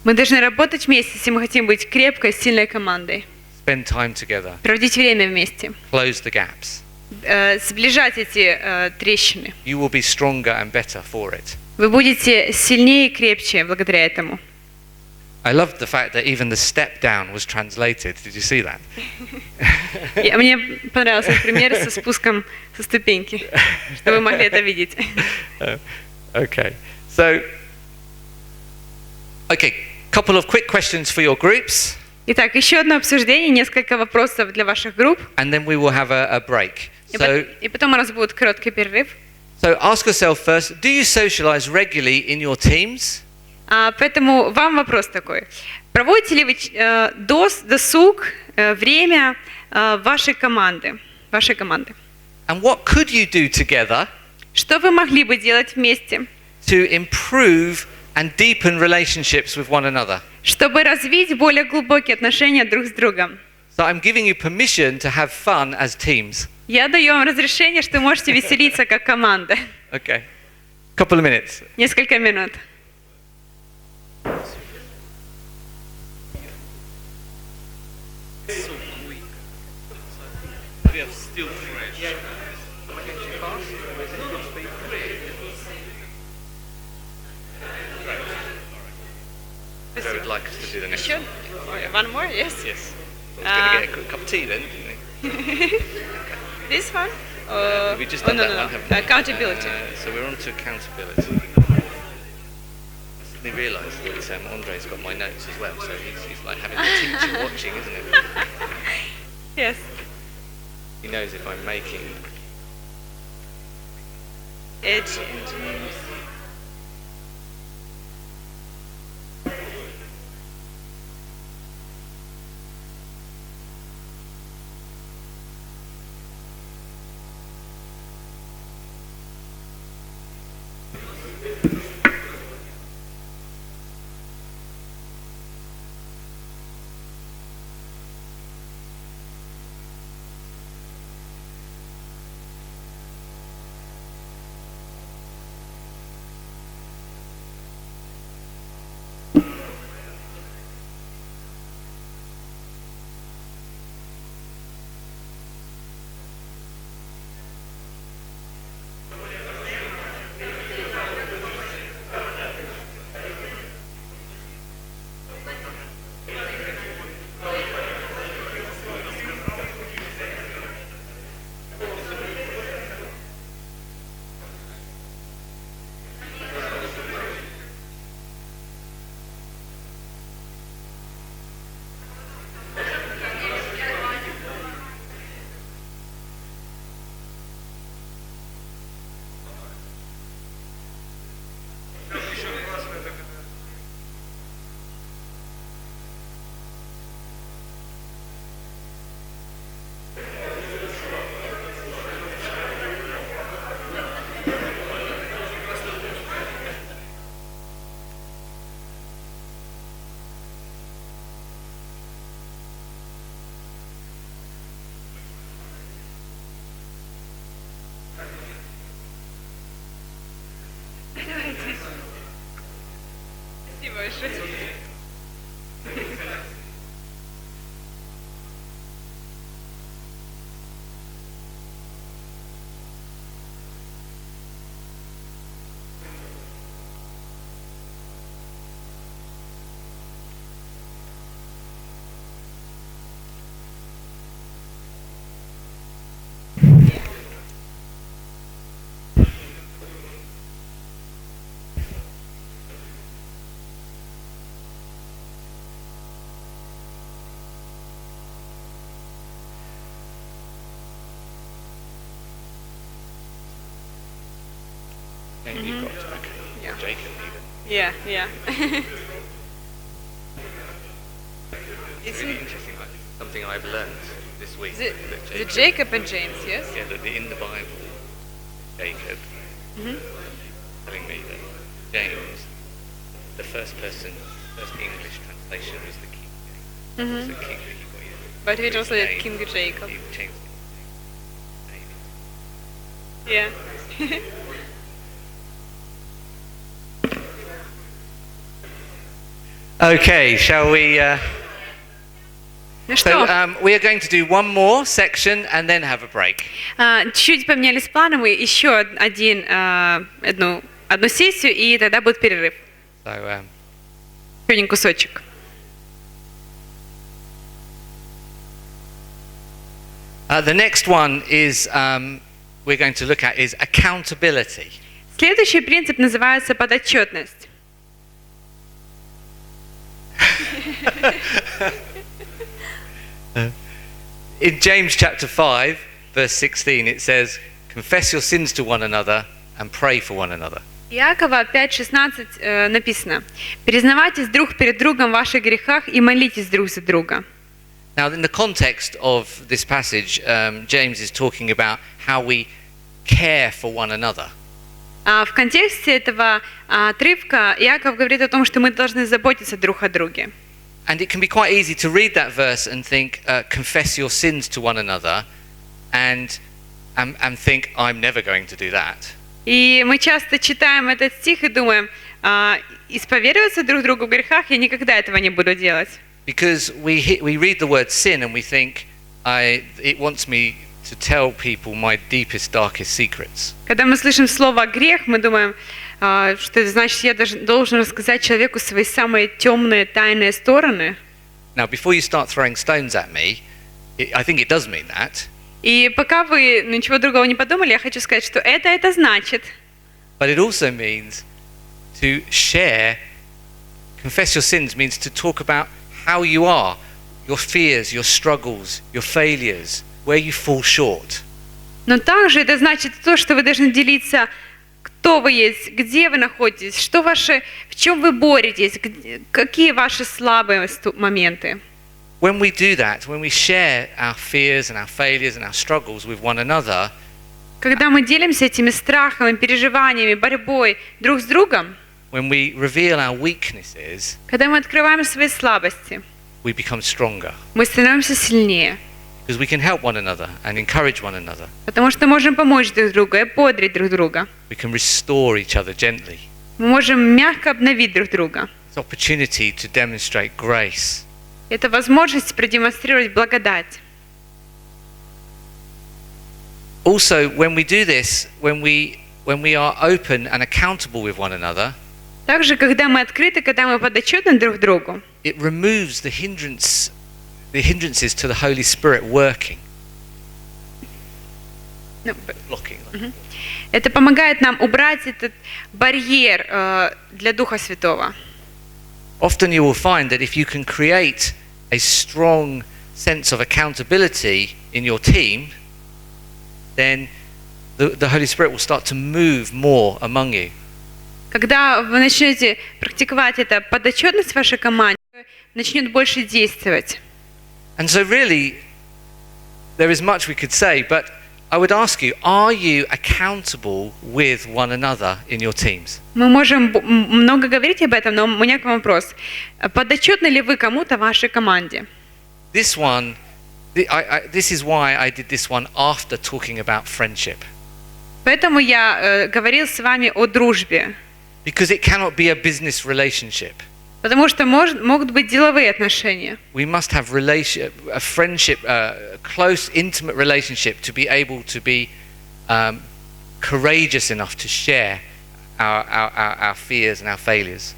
Speaker 2: Мы должны работать вместе, если мы хотим быть крепкой, сильной командой.
Speaker 1: Spend time together.
Speaker 2: Проводить время вместе.
Speaker 1: Close the gaps.
Speaker 2: Сближать эти трещины.
Speaker 1: You will be stronger and better for it.
Speaker 2: Вы будете сильнее и крепче благодаря этому.
Speaker 1: I loved the fact that even the step down was translated. Did you see that?
Speaker 2: Мне понравился этот пример со спуском со ступеньки, чтобы вы могли это видеть.
Speaker 1: Okay. So, couple of quick questions for your groups,
Speaker 2: Итак, еще одно обсуждение, несколько вопросов для ваших групп.
Speaker 1: and then we will have a break.
Speaker 2: И потом у нас будет короткий перерыв.
Speaker 1: So ask yourself first, do you socialize regularly in your teams?
Speaker 2: Поэтому вам вопрос такой. Проводите ли вы досуг, время вашей команды?
Speaker 1: And what could you do together
Speaker 2: Что вы могли бы делать вместе,
Speaker 1: to improve and deepen relationships with one another?
Speaker 2: чтобы развить более глубокие отношения друг с другом?
Speaker 1: So I'm giving you permission to have fun as teams.
Speaker 2: Я даю вам разрешение, что вы можете веселиться как команда.
Speaker 1: Okay. Couple of minutes.
Speaker 2: Несколько минут.
Speaker 1: I would like us to do the next
Speaker 2: Еще? One more, yes?
Speaker 1: Yes. I was going to get a cup of tea then, didn't
Speaker 2: This one?
Speaker 1: we? We've just done that one, haven't we?
Speaker 2: Accountability.
Speaker 1: So we're on to accountability. I suddenly realised that Andre's got my notes as well, so he's like having a teacher watching, isn't it?
Speaker 2: Yes.
Speaker 1: He knows if I'm making...
Speaker 2: Edge.
Speaker 1: And you've got
Speaker 2: Yeah.
Speaker 1: Jacob even.
Speaker 2: Yeah, yeah.
Speaker 1: It's really interesting. Something I've learned this week.
Speaker 2: The
Speaker 1: that
Speaker 2: Jacob and James, yes?
Speaker 1: Yeah, that in the Bible, Jacob telling me that James, the first English translation was the king. Was the king that he got used.
Speaker 2: But he
Speaker 1: His
Speaker 2: translated
Speaker 1: name,
Speaker 2: King Jacob.
Speaker 1: He changed it.
Speaker 2: Yeah.
Speaker 1: Okay, shall we?
Speaker 2: Ну
Speaker 1: So
Speaker 2: что,
Speaker 1: we are going to do one more section and then have a break.
Speaker 2: чуть поменялись планы, мы еще одну сессию, и тогда будет перерыв.
Speaker 1: So
Speaker 2: Еще один кусочек.
Speaker 1: the next one is we're going to look at is accountability.
Speaker 2: Следующий принцип называется подотчетность.
Speaker 1: In James chapter 5, verse 16, it says, "Confess your sins to one another and pray for one another."
Speaker 2: Иакова 5:16 написано: «Признавайтесь друг перед другом в ваших грехах и молитесь друг за друга».
Speaker 1: Now, in the context of this passage, James is talking about how we care for one another.
Speaker 2: В контексте этого отрывка Иаков говорит о том, что мы должны заботиться друг о друге.
Speaker 1: And it can be quite easy to read that verse and think, confess your sins to one another, and think, I'm never going to do that.
Speaker 2: И мы часто читаем этот стих и думаем, исповедоваться друг другу в грехах, я никогда этого не буду делать.
Speaker 1: Because we read the word sin and we think, it wants me to tell people my deepest, darkest secrets.
Speaker 2: Когда мы слышим слово «грех», мы думаем, что это значит, я должен рассказать человеку свои самые темные, тайные стороны.
Speaker 1: Now, before you start throwing stones at me, I think it does mean that.
Speaker 2: И пока вы ничего другого не подумали, я хочу сказать, что это значит.
Speaker 1: But it also means to share. Confess your sins means to talk about how you are, your fears, your struggles, your failures, where you fall short.
Speaker 2: Но также это значит то, что вы должны делиться, кто вы есть, где вы находитесь, в чем вы боретесь, какие ваши слабые моменты.
Speaker 1: When we do that, when we share our fears and our failures and our struggles with one another,
Speaker 2: когда мы делимся этими страхами, переживаниями, борьбой друг с другом,
Speaker 1: when we reveal our weaknesses,
Speaker 2: когда мы открываем свои слабости,
Speaker 1: we become stronger.
Speaker 2: мы становимся сильнее.
Speaker 1: Because we can help one another and encourage one another.
Speaker 2: Потому что можем помочь друг другу и бодрить друг друга.
Speaker 1: We can restore each other gently.
Speaker 2: Мы можем мягко обновить друг друга.
Speaker 1: It's an opportunity to demonstrate grace.
Speaker 2: Это возможность продемонстрировать благодать.
Speaker 1: Also, when we do this, when we are open and accountable with one another,
Speaker 2: Также, когда мы открыты, когда мы подотчетны друг другу,
Speaker 1: it removes the hindrances to the Holy Spirit working. Blocking.
Speaker 2: это помогает нам убрать этот барьер для Духа Святого.
Speaker 1: Often you will find that if you can create a strong sense of accountability in your team, then the Holy Spirit will start to move more among you.
Speaker 2: Когда вы начнете практиковать это, подотчетность в вашей команде начнет больше действовать.
Speaker 1: And so really, there is much we could say, but I would ask you, are you accountable with one another in your teams?
Speaker 2: Мы можем много говорить об этом, но у меня к вам вопрос. Подотчетны ли вы кому-то в вашей команде?
Speaker 1: This is why I did this one after talking about friendship.
Speaker 2: Поэтому я говорил с вами о дружбе.
Speaker 1: Because it cannot be a business relationship.
Speaker 2: Потому что могут быть деловые отношения.
Speaker 1: We must have a friendship, a close, intimate relationship to be able to be courageous enough to share our fears and our failures.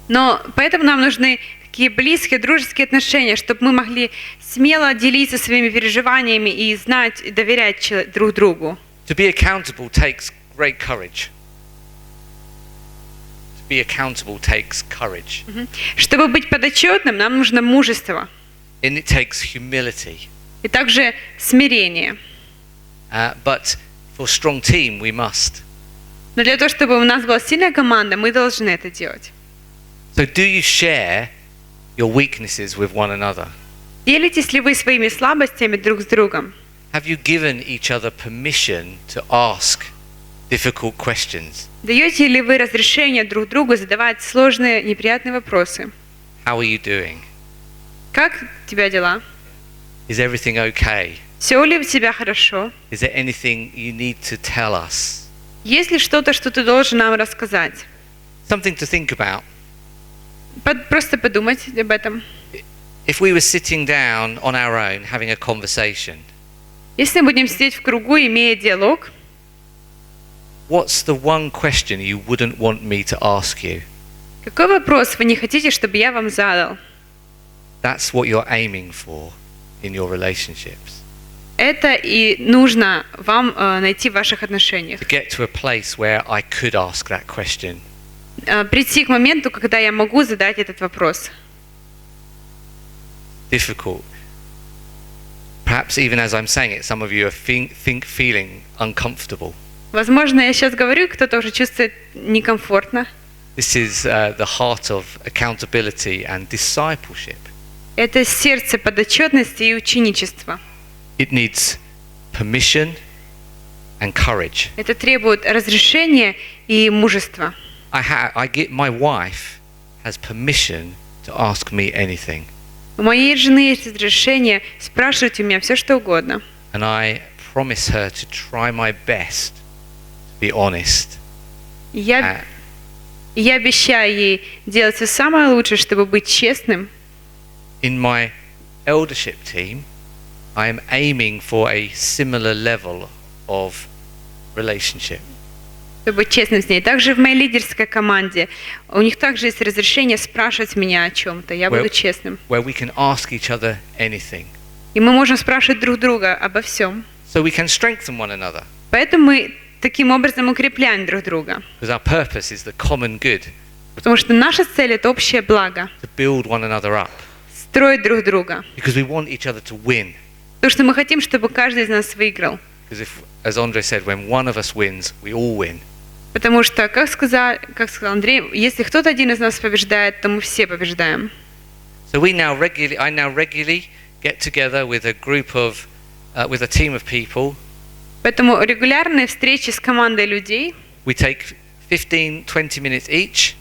Speaker 2: Но поэтому нам нужны такие близкие, дружеские отношения, чтобы мы могли смело делиться своими переживаниями и знать, и доверять друг другу.
Speaker 1: To be accountable takes great courage. To be accountable takes courage.
Speaker 2: Чтобы быть подотчетным, нам нужно мужество.
Speaker 1: And it takes humility.
Speaker 2: И также смирение.
Speaker 1: But for a strong team, we must.
Speaker 2: Но для того, чтобы у нас была сильная команда, мы должны это делать.
Speaker 1: So do you share your weaknesses with one another?
Speaker 2: Делитесь ли вы своими слабостями друг с другом?
Speaker 1: Have you given each other permission to ask difficult questions?
Speaker 2: Даете ли вы разрешение друг другу задавать сложные, неприятные вопросы?
Speaker 1: How are you doing?
Speaker 2: Как у тебя дела?
Speaker 1: Is everything okay?
Speaker 2: Все ли у тебя хорошо?
Speaker 1: Is there anything you need to tell us?
Speaker 2: Есть ли что-то, что ты должен нам рассказать?
Speaker 1: Something to think about.
Speaker 2: Просто подумать об этом.
Speaker 1: If we were sitting down on our own having a conversation,
Speaker 2: Если мы будем сидеть в кругу, имея диалог,
Speaker 1: what's the one question you wouldn't want me to ask you?
Speaker 2: какой вопрос вы не хотите, чтобы я вам задал?
Speaker 1: That's what you're aiming for in your relationships.
Speaker 2: Это и нужно вам найти в ваших отношениях.
Speaker 1: To get to a place where I could ask that question.
Speaker 2: Прийти к моменту, когда я могу задать этот вопрос.
Speaker 1: Difficult. Perhaps even as I'm saying it, some of you are feeling uncomfortable.
Speaker 2: Возможно, я сейчас говорю, кто-то уже чувствует некомфортно.
Speaker 1: This is the heart of accountability and discipleship.
Speaker 2: Это сердце подотчетности и ученичества.
Speaker 1: It needs permission and courage.
Speaker 2: Это требует разрешения и мужества.
Speaker 1: My wife has permission to ask me anything.
Speaker 2: У моей жены есть разрешение спрашивать у меня все, что угодно.
Speaker 1: And I promise her to try my best to be honest.
Speaker 2: Я обещаю ей делать все самое лучшее, чтобы быть честным.
Speaker 1: In my eldership team, I am aiming for a similar level of relationship.
Speaker 2: Чтобы быть честным с ней. Также в моей лидерской команде у них также есть разрешение спрашивать меня о чем-то. Я буду честным.
Speaker 1: Where we can ask each other anything.
Speaker 2: И мы можем спрашивать друг друга обо всем.
Speaker 1: So we can strengthen one another.
Speaker 2: Поэтому мы таким образом укрепляем друг друга.
Speaker 1: Because our purpose is the common good.
Speaker 2: Потому что наша цель – это общее благо.
Speaker 1: To build one another up.
Speaker 2: Строить друг друга.
Speaker 1: Because we want each other to win.
Speaker 2: Потому что мы хотим, чтобы каждый из нас выиграл.
Speaker 1: Because as Andre said, when one of us wins, we all win.
Speaker 2: Потому что, как сказал Андрей, если кто-то один из нас побеждает, то мы все побеждаем.
Speaker 1: So I now regularly get together with a team of people.
Speaker 2: Poэтому регулярные встречи с командой людей.
Speaker 1: We take 15-20 minutes each.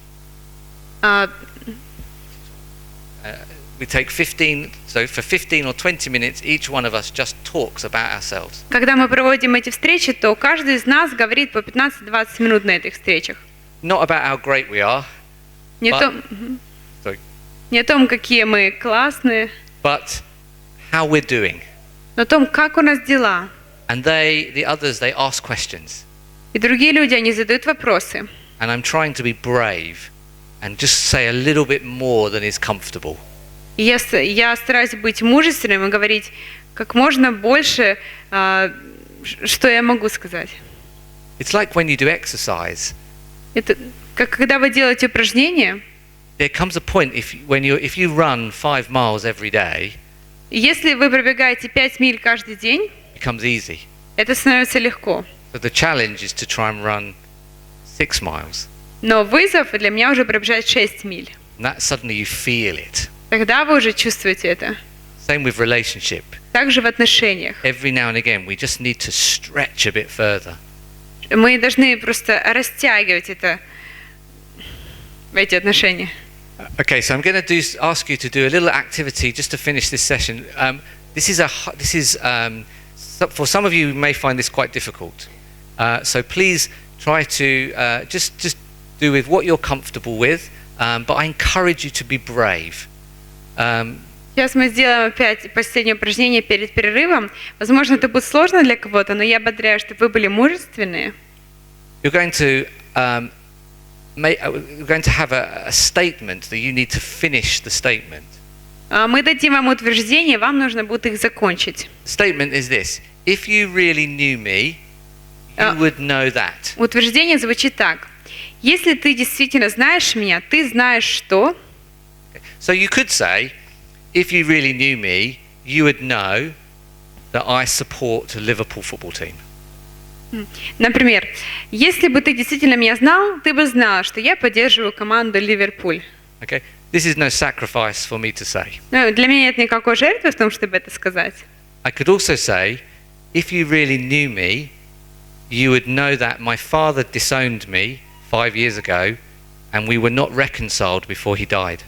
Speaker 1: We take 15, so for 15 or 20 minutes, each one of us just talks about ourselves.
Speaker 2: Когда мы проводим эти встречи, то каждый из нас говорит по 15-20 минут на этих встречах.
Speaker 1: Not about how great we are.
Speaker 2: Не о том, какие мы классные.
Speaker 1: But how we're doing.
Speaker 2: Но о том, как у нас дела.
Speaker 1: And the others, they ask questions.
Speaker 2: И другие люди, они задают вопросы.
Speaker 1: And I'm trying to be brave and just say a little bit more than is comfortable.
Speaker 2: И я стараюсь быть мужественным и говорить как можно больше, что я могу сказать.
Speaker 1: It's like when you do exercise.
Speaker 2: Это как когда вы делаете упражнения.
Speaker 1: There comes a point if you run 5 miles every day.
Speaker 2: Если вы пробегаете 5 миль каждый день,
Speaker 1: it becomes easy.
Speaker 2: Это становится легко.
Speaker 1: So the challenge is to try and run 6 miles.
Speaker 2: Но вызов для меня уже пробежать 6 миль.
Speaker 1: And that suddenly you feel it.
Speaker 2: Тогда вы уже чувствуете это.
Speaker 1: Same with relationship.
Speaker 2: Также в отношениях.
Speaker 1: Every now and again we just need to stretch a bit further.
Speaker 2: Мы должны просто растягивать это, эти отношения.
Speaker 1: Okay, so I'm going to ask you to do a little activity just to finish this session. For some of you, you may find this quite difficult. So please try to just do with what you're comfortable with. but I encourage you to be brave.
Speaker 2: Сейчас мы сделаем опять последнее упражнение перед перерывом. Возможно, это будет сложно для кого-то, но я ободряю, чтобы вы были мужественные.
Speaker 1: You're going to have a statement that you need to finish the statement.
Speaker 2: Мы дадим вам утверждения, вам нужно будет их закончить.
Speaker 1: The statement is this: if you really knew me, you would know that.
Speaker 2: Утверждение звучит так: если ты действительно знаешь меня, ты знаешь что?
Speaker 1: So you could say, if you really knew me, you would know that I support a Liverpool football team.
Speaker 2: Например, если бы ты действительно меня знал, ты бы знал, что я поддерживаю команду Ливерпуль.
Speaker 1: Okay? This is no sacrifice for me to say.
Speaker 2: Но для меня нет никакой жертвы в том, чтобы это сказать.
Speaker 1: I could also say, if you really knew me, you would know that my father disowned me 5 years ago, and we were not reconciled before he died.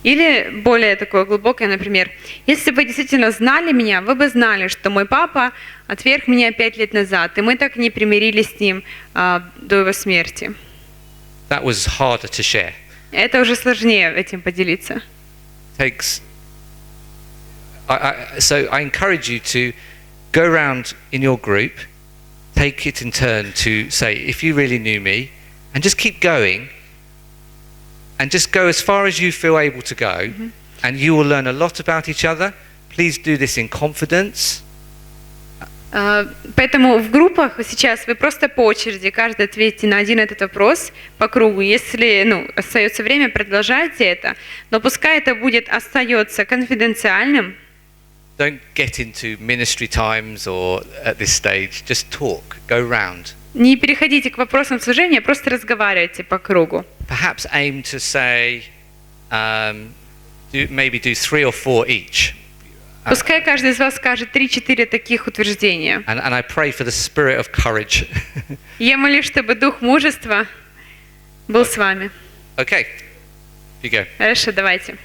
Speaker 2: Или более такое глубокое, например, если бы вы действительно знали меня, вы бы знали, что мой папа отверг меня 5 лет назад, и мы так и не примирились с ним до его смерти.
Speaker 1: That was harder to share.
Speaker 2: Это уже сложнее этим поделиться.
Speaker 1: So I encourage you to go around in your group, take it in turn to say, if you really knew me, and just keep going, and just go as far as you feel able to go, and you will learn a lot about each other. Please do this in confidence.
Speaker 2: Поэтому в группах сейчас вы просто по очереди каждый ответите на один этот вопрос по кругу. Если остается время, продолжайте это, но пускай это остается конфиденциальным.
Speaker 1: Don't get into ministry times or at this stage. Just talk. Go round.
Speaker 2: Не переходите к вопросам служения, просто разговаривайте по кругу.
Speaker 1: Perhaps aim to say, maybe do 3 or 4 each.
Speaker 2: Пускай каждый из вас скажет 3-4 таких утверждения.
Speaker 1: And I pray for the spirit of courage.
Speaker 2: Я молюсь, чтобы дух мужества был с вами.
Speaker 1: Okay, you go.
Speaker 2: Хорошо, давайте.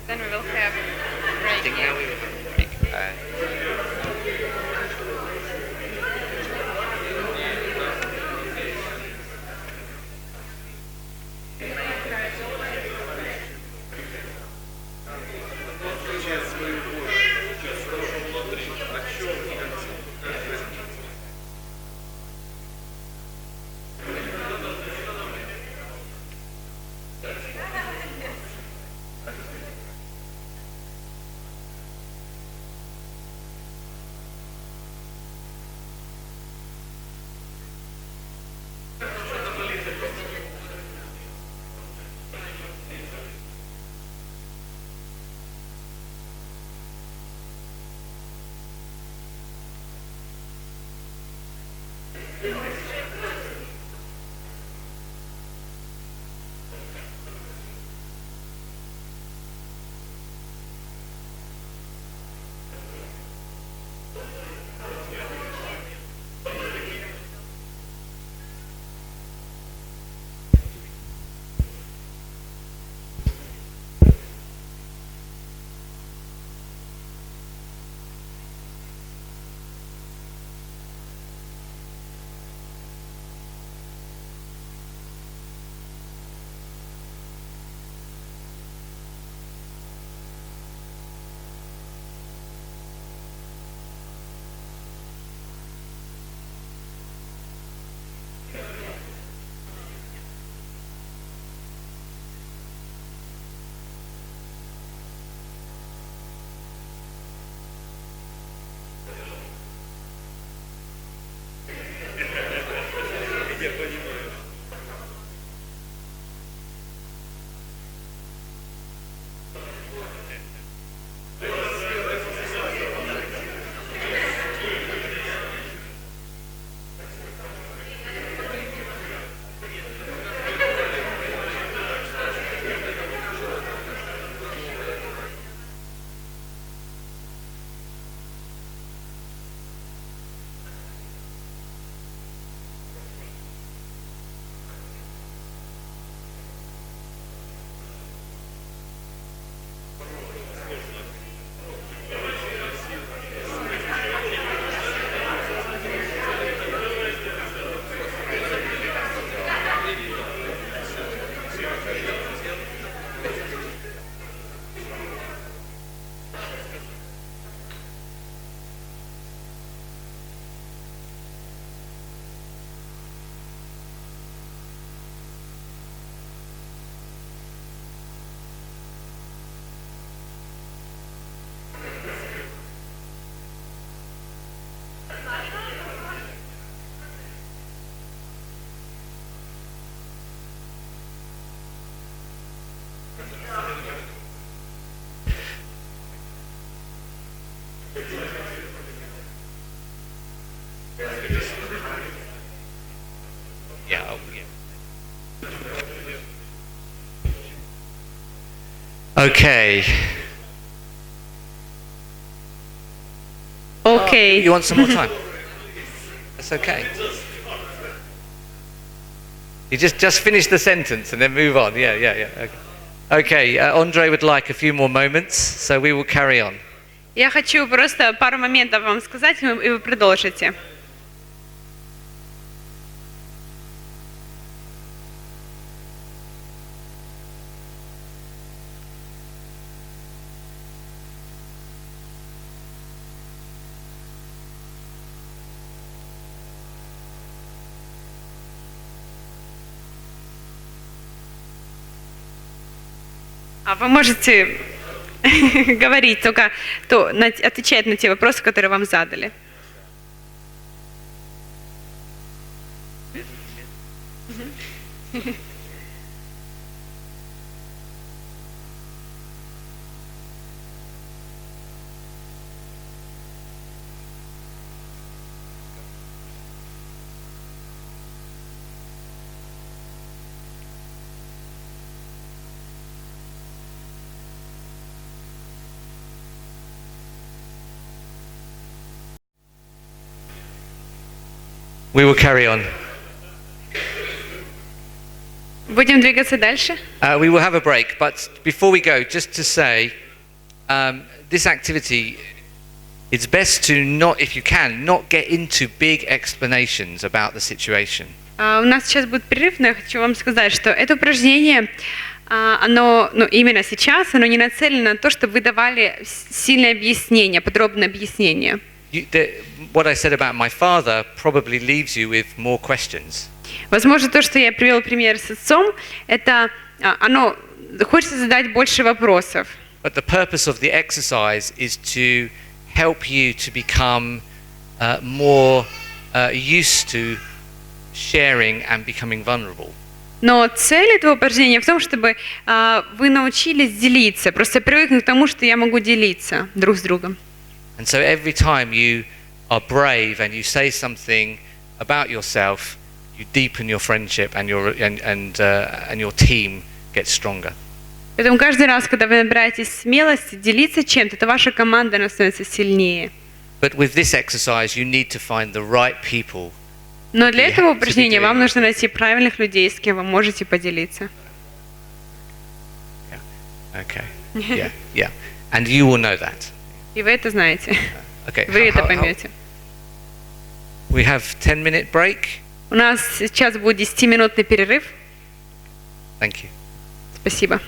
Speaker 2: Then we will have
Speaker 1: Oh, yeah. Okay.
Speaker 2: Окей.
Speaker 1: You want some more time? That's okay. You just finish the sentence and then move on. Yeah. Okay. Andre would like a few more moments, so we will carry on.
Speaker 2: Я хочу просто пару моментов вам сказать, и вы продолжите. А вы можете говорить, только отвечать на те вопросы, которые вам задали.
Speaker 1: We will carry on.
Speaker 2: Будем двигаться дальше.
Speaker 1: We will have a break, but before we go, just to say, this activity, it's best to not, if you can, not get into big explanations about the situation.
Speaker 2: У нас сейчас будет перерыв, но я хочу вам сказать, что это упражнение, оно, именно сейчас, оно не нацелено на то, чтобы вы давали сильное объяснение, подробное объяснение.
Speaker 1: What I said about my father probably leaves you with more questions.
Speaker 2: Возможно, то, что я привел пример с отцом, это оно хочется задать больше вопросов.
Speaker 1: But the purpose of the exercise is to help you to become more used to sharing and becoming vulnerable.
Speaker 2: Но цель этого упражнения в том, чтобы вы научились делиться, просто привыкнуть к тому, что я могу делиться друг с другом.
Speaker 1: And so every time you are brave and you say something about yourself, you deepen your friendship and your team gets stronger.
Speaker 2: Поэтому каждый раз, когда вы набираетесь смелости делиться чем-то, то ваша команда становится сильнее.
Speaker 1: But with this exercise, you need to find the right people.
Speaker 2: Но для этого упражнения вам нужно найти правильных людей, с кем вы можете поделиться.
Speaker 1: Okay. Yeah. And you will know that.
Speaker 2: И вы это знаете.
Speaker 1: Okay.
Speaker 2: Вы это поймете.
Speaker 1: We have 10-minute break.
Speaker 2: У нас сейчас будет 10-минутный перерыв.
Speaker 1: Thank you.
Speaker 2: Спасибо.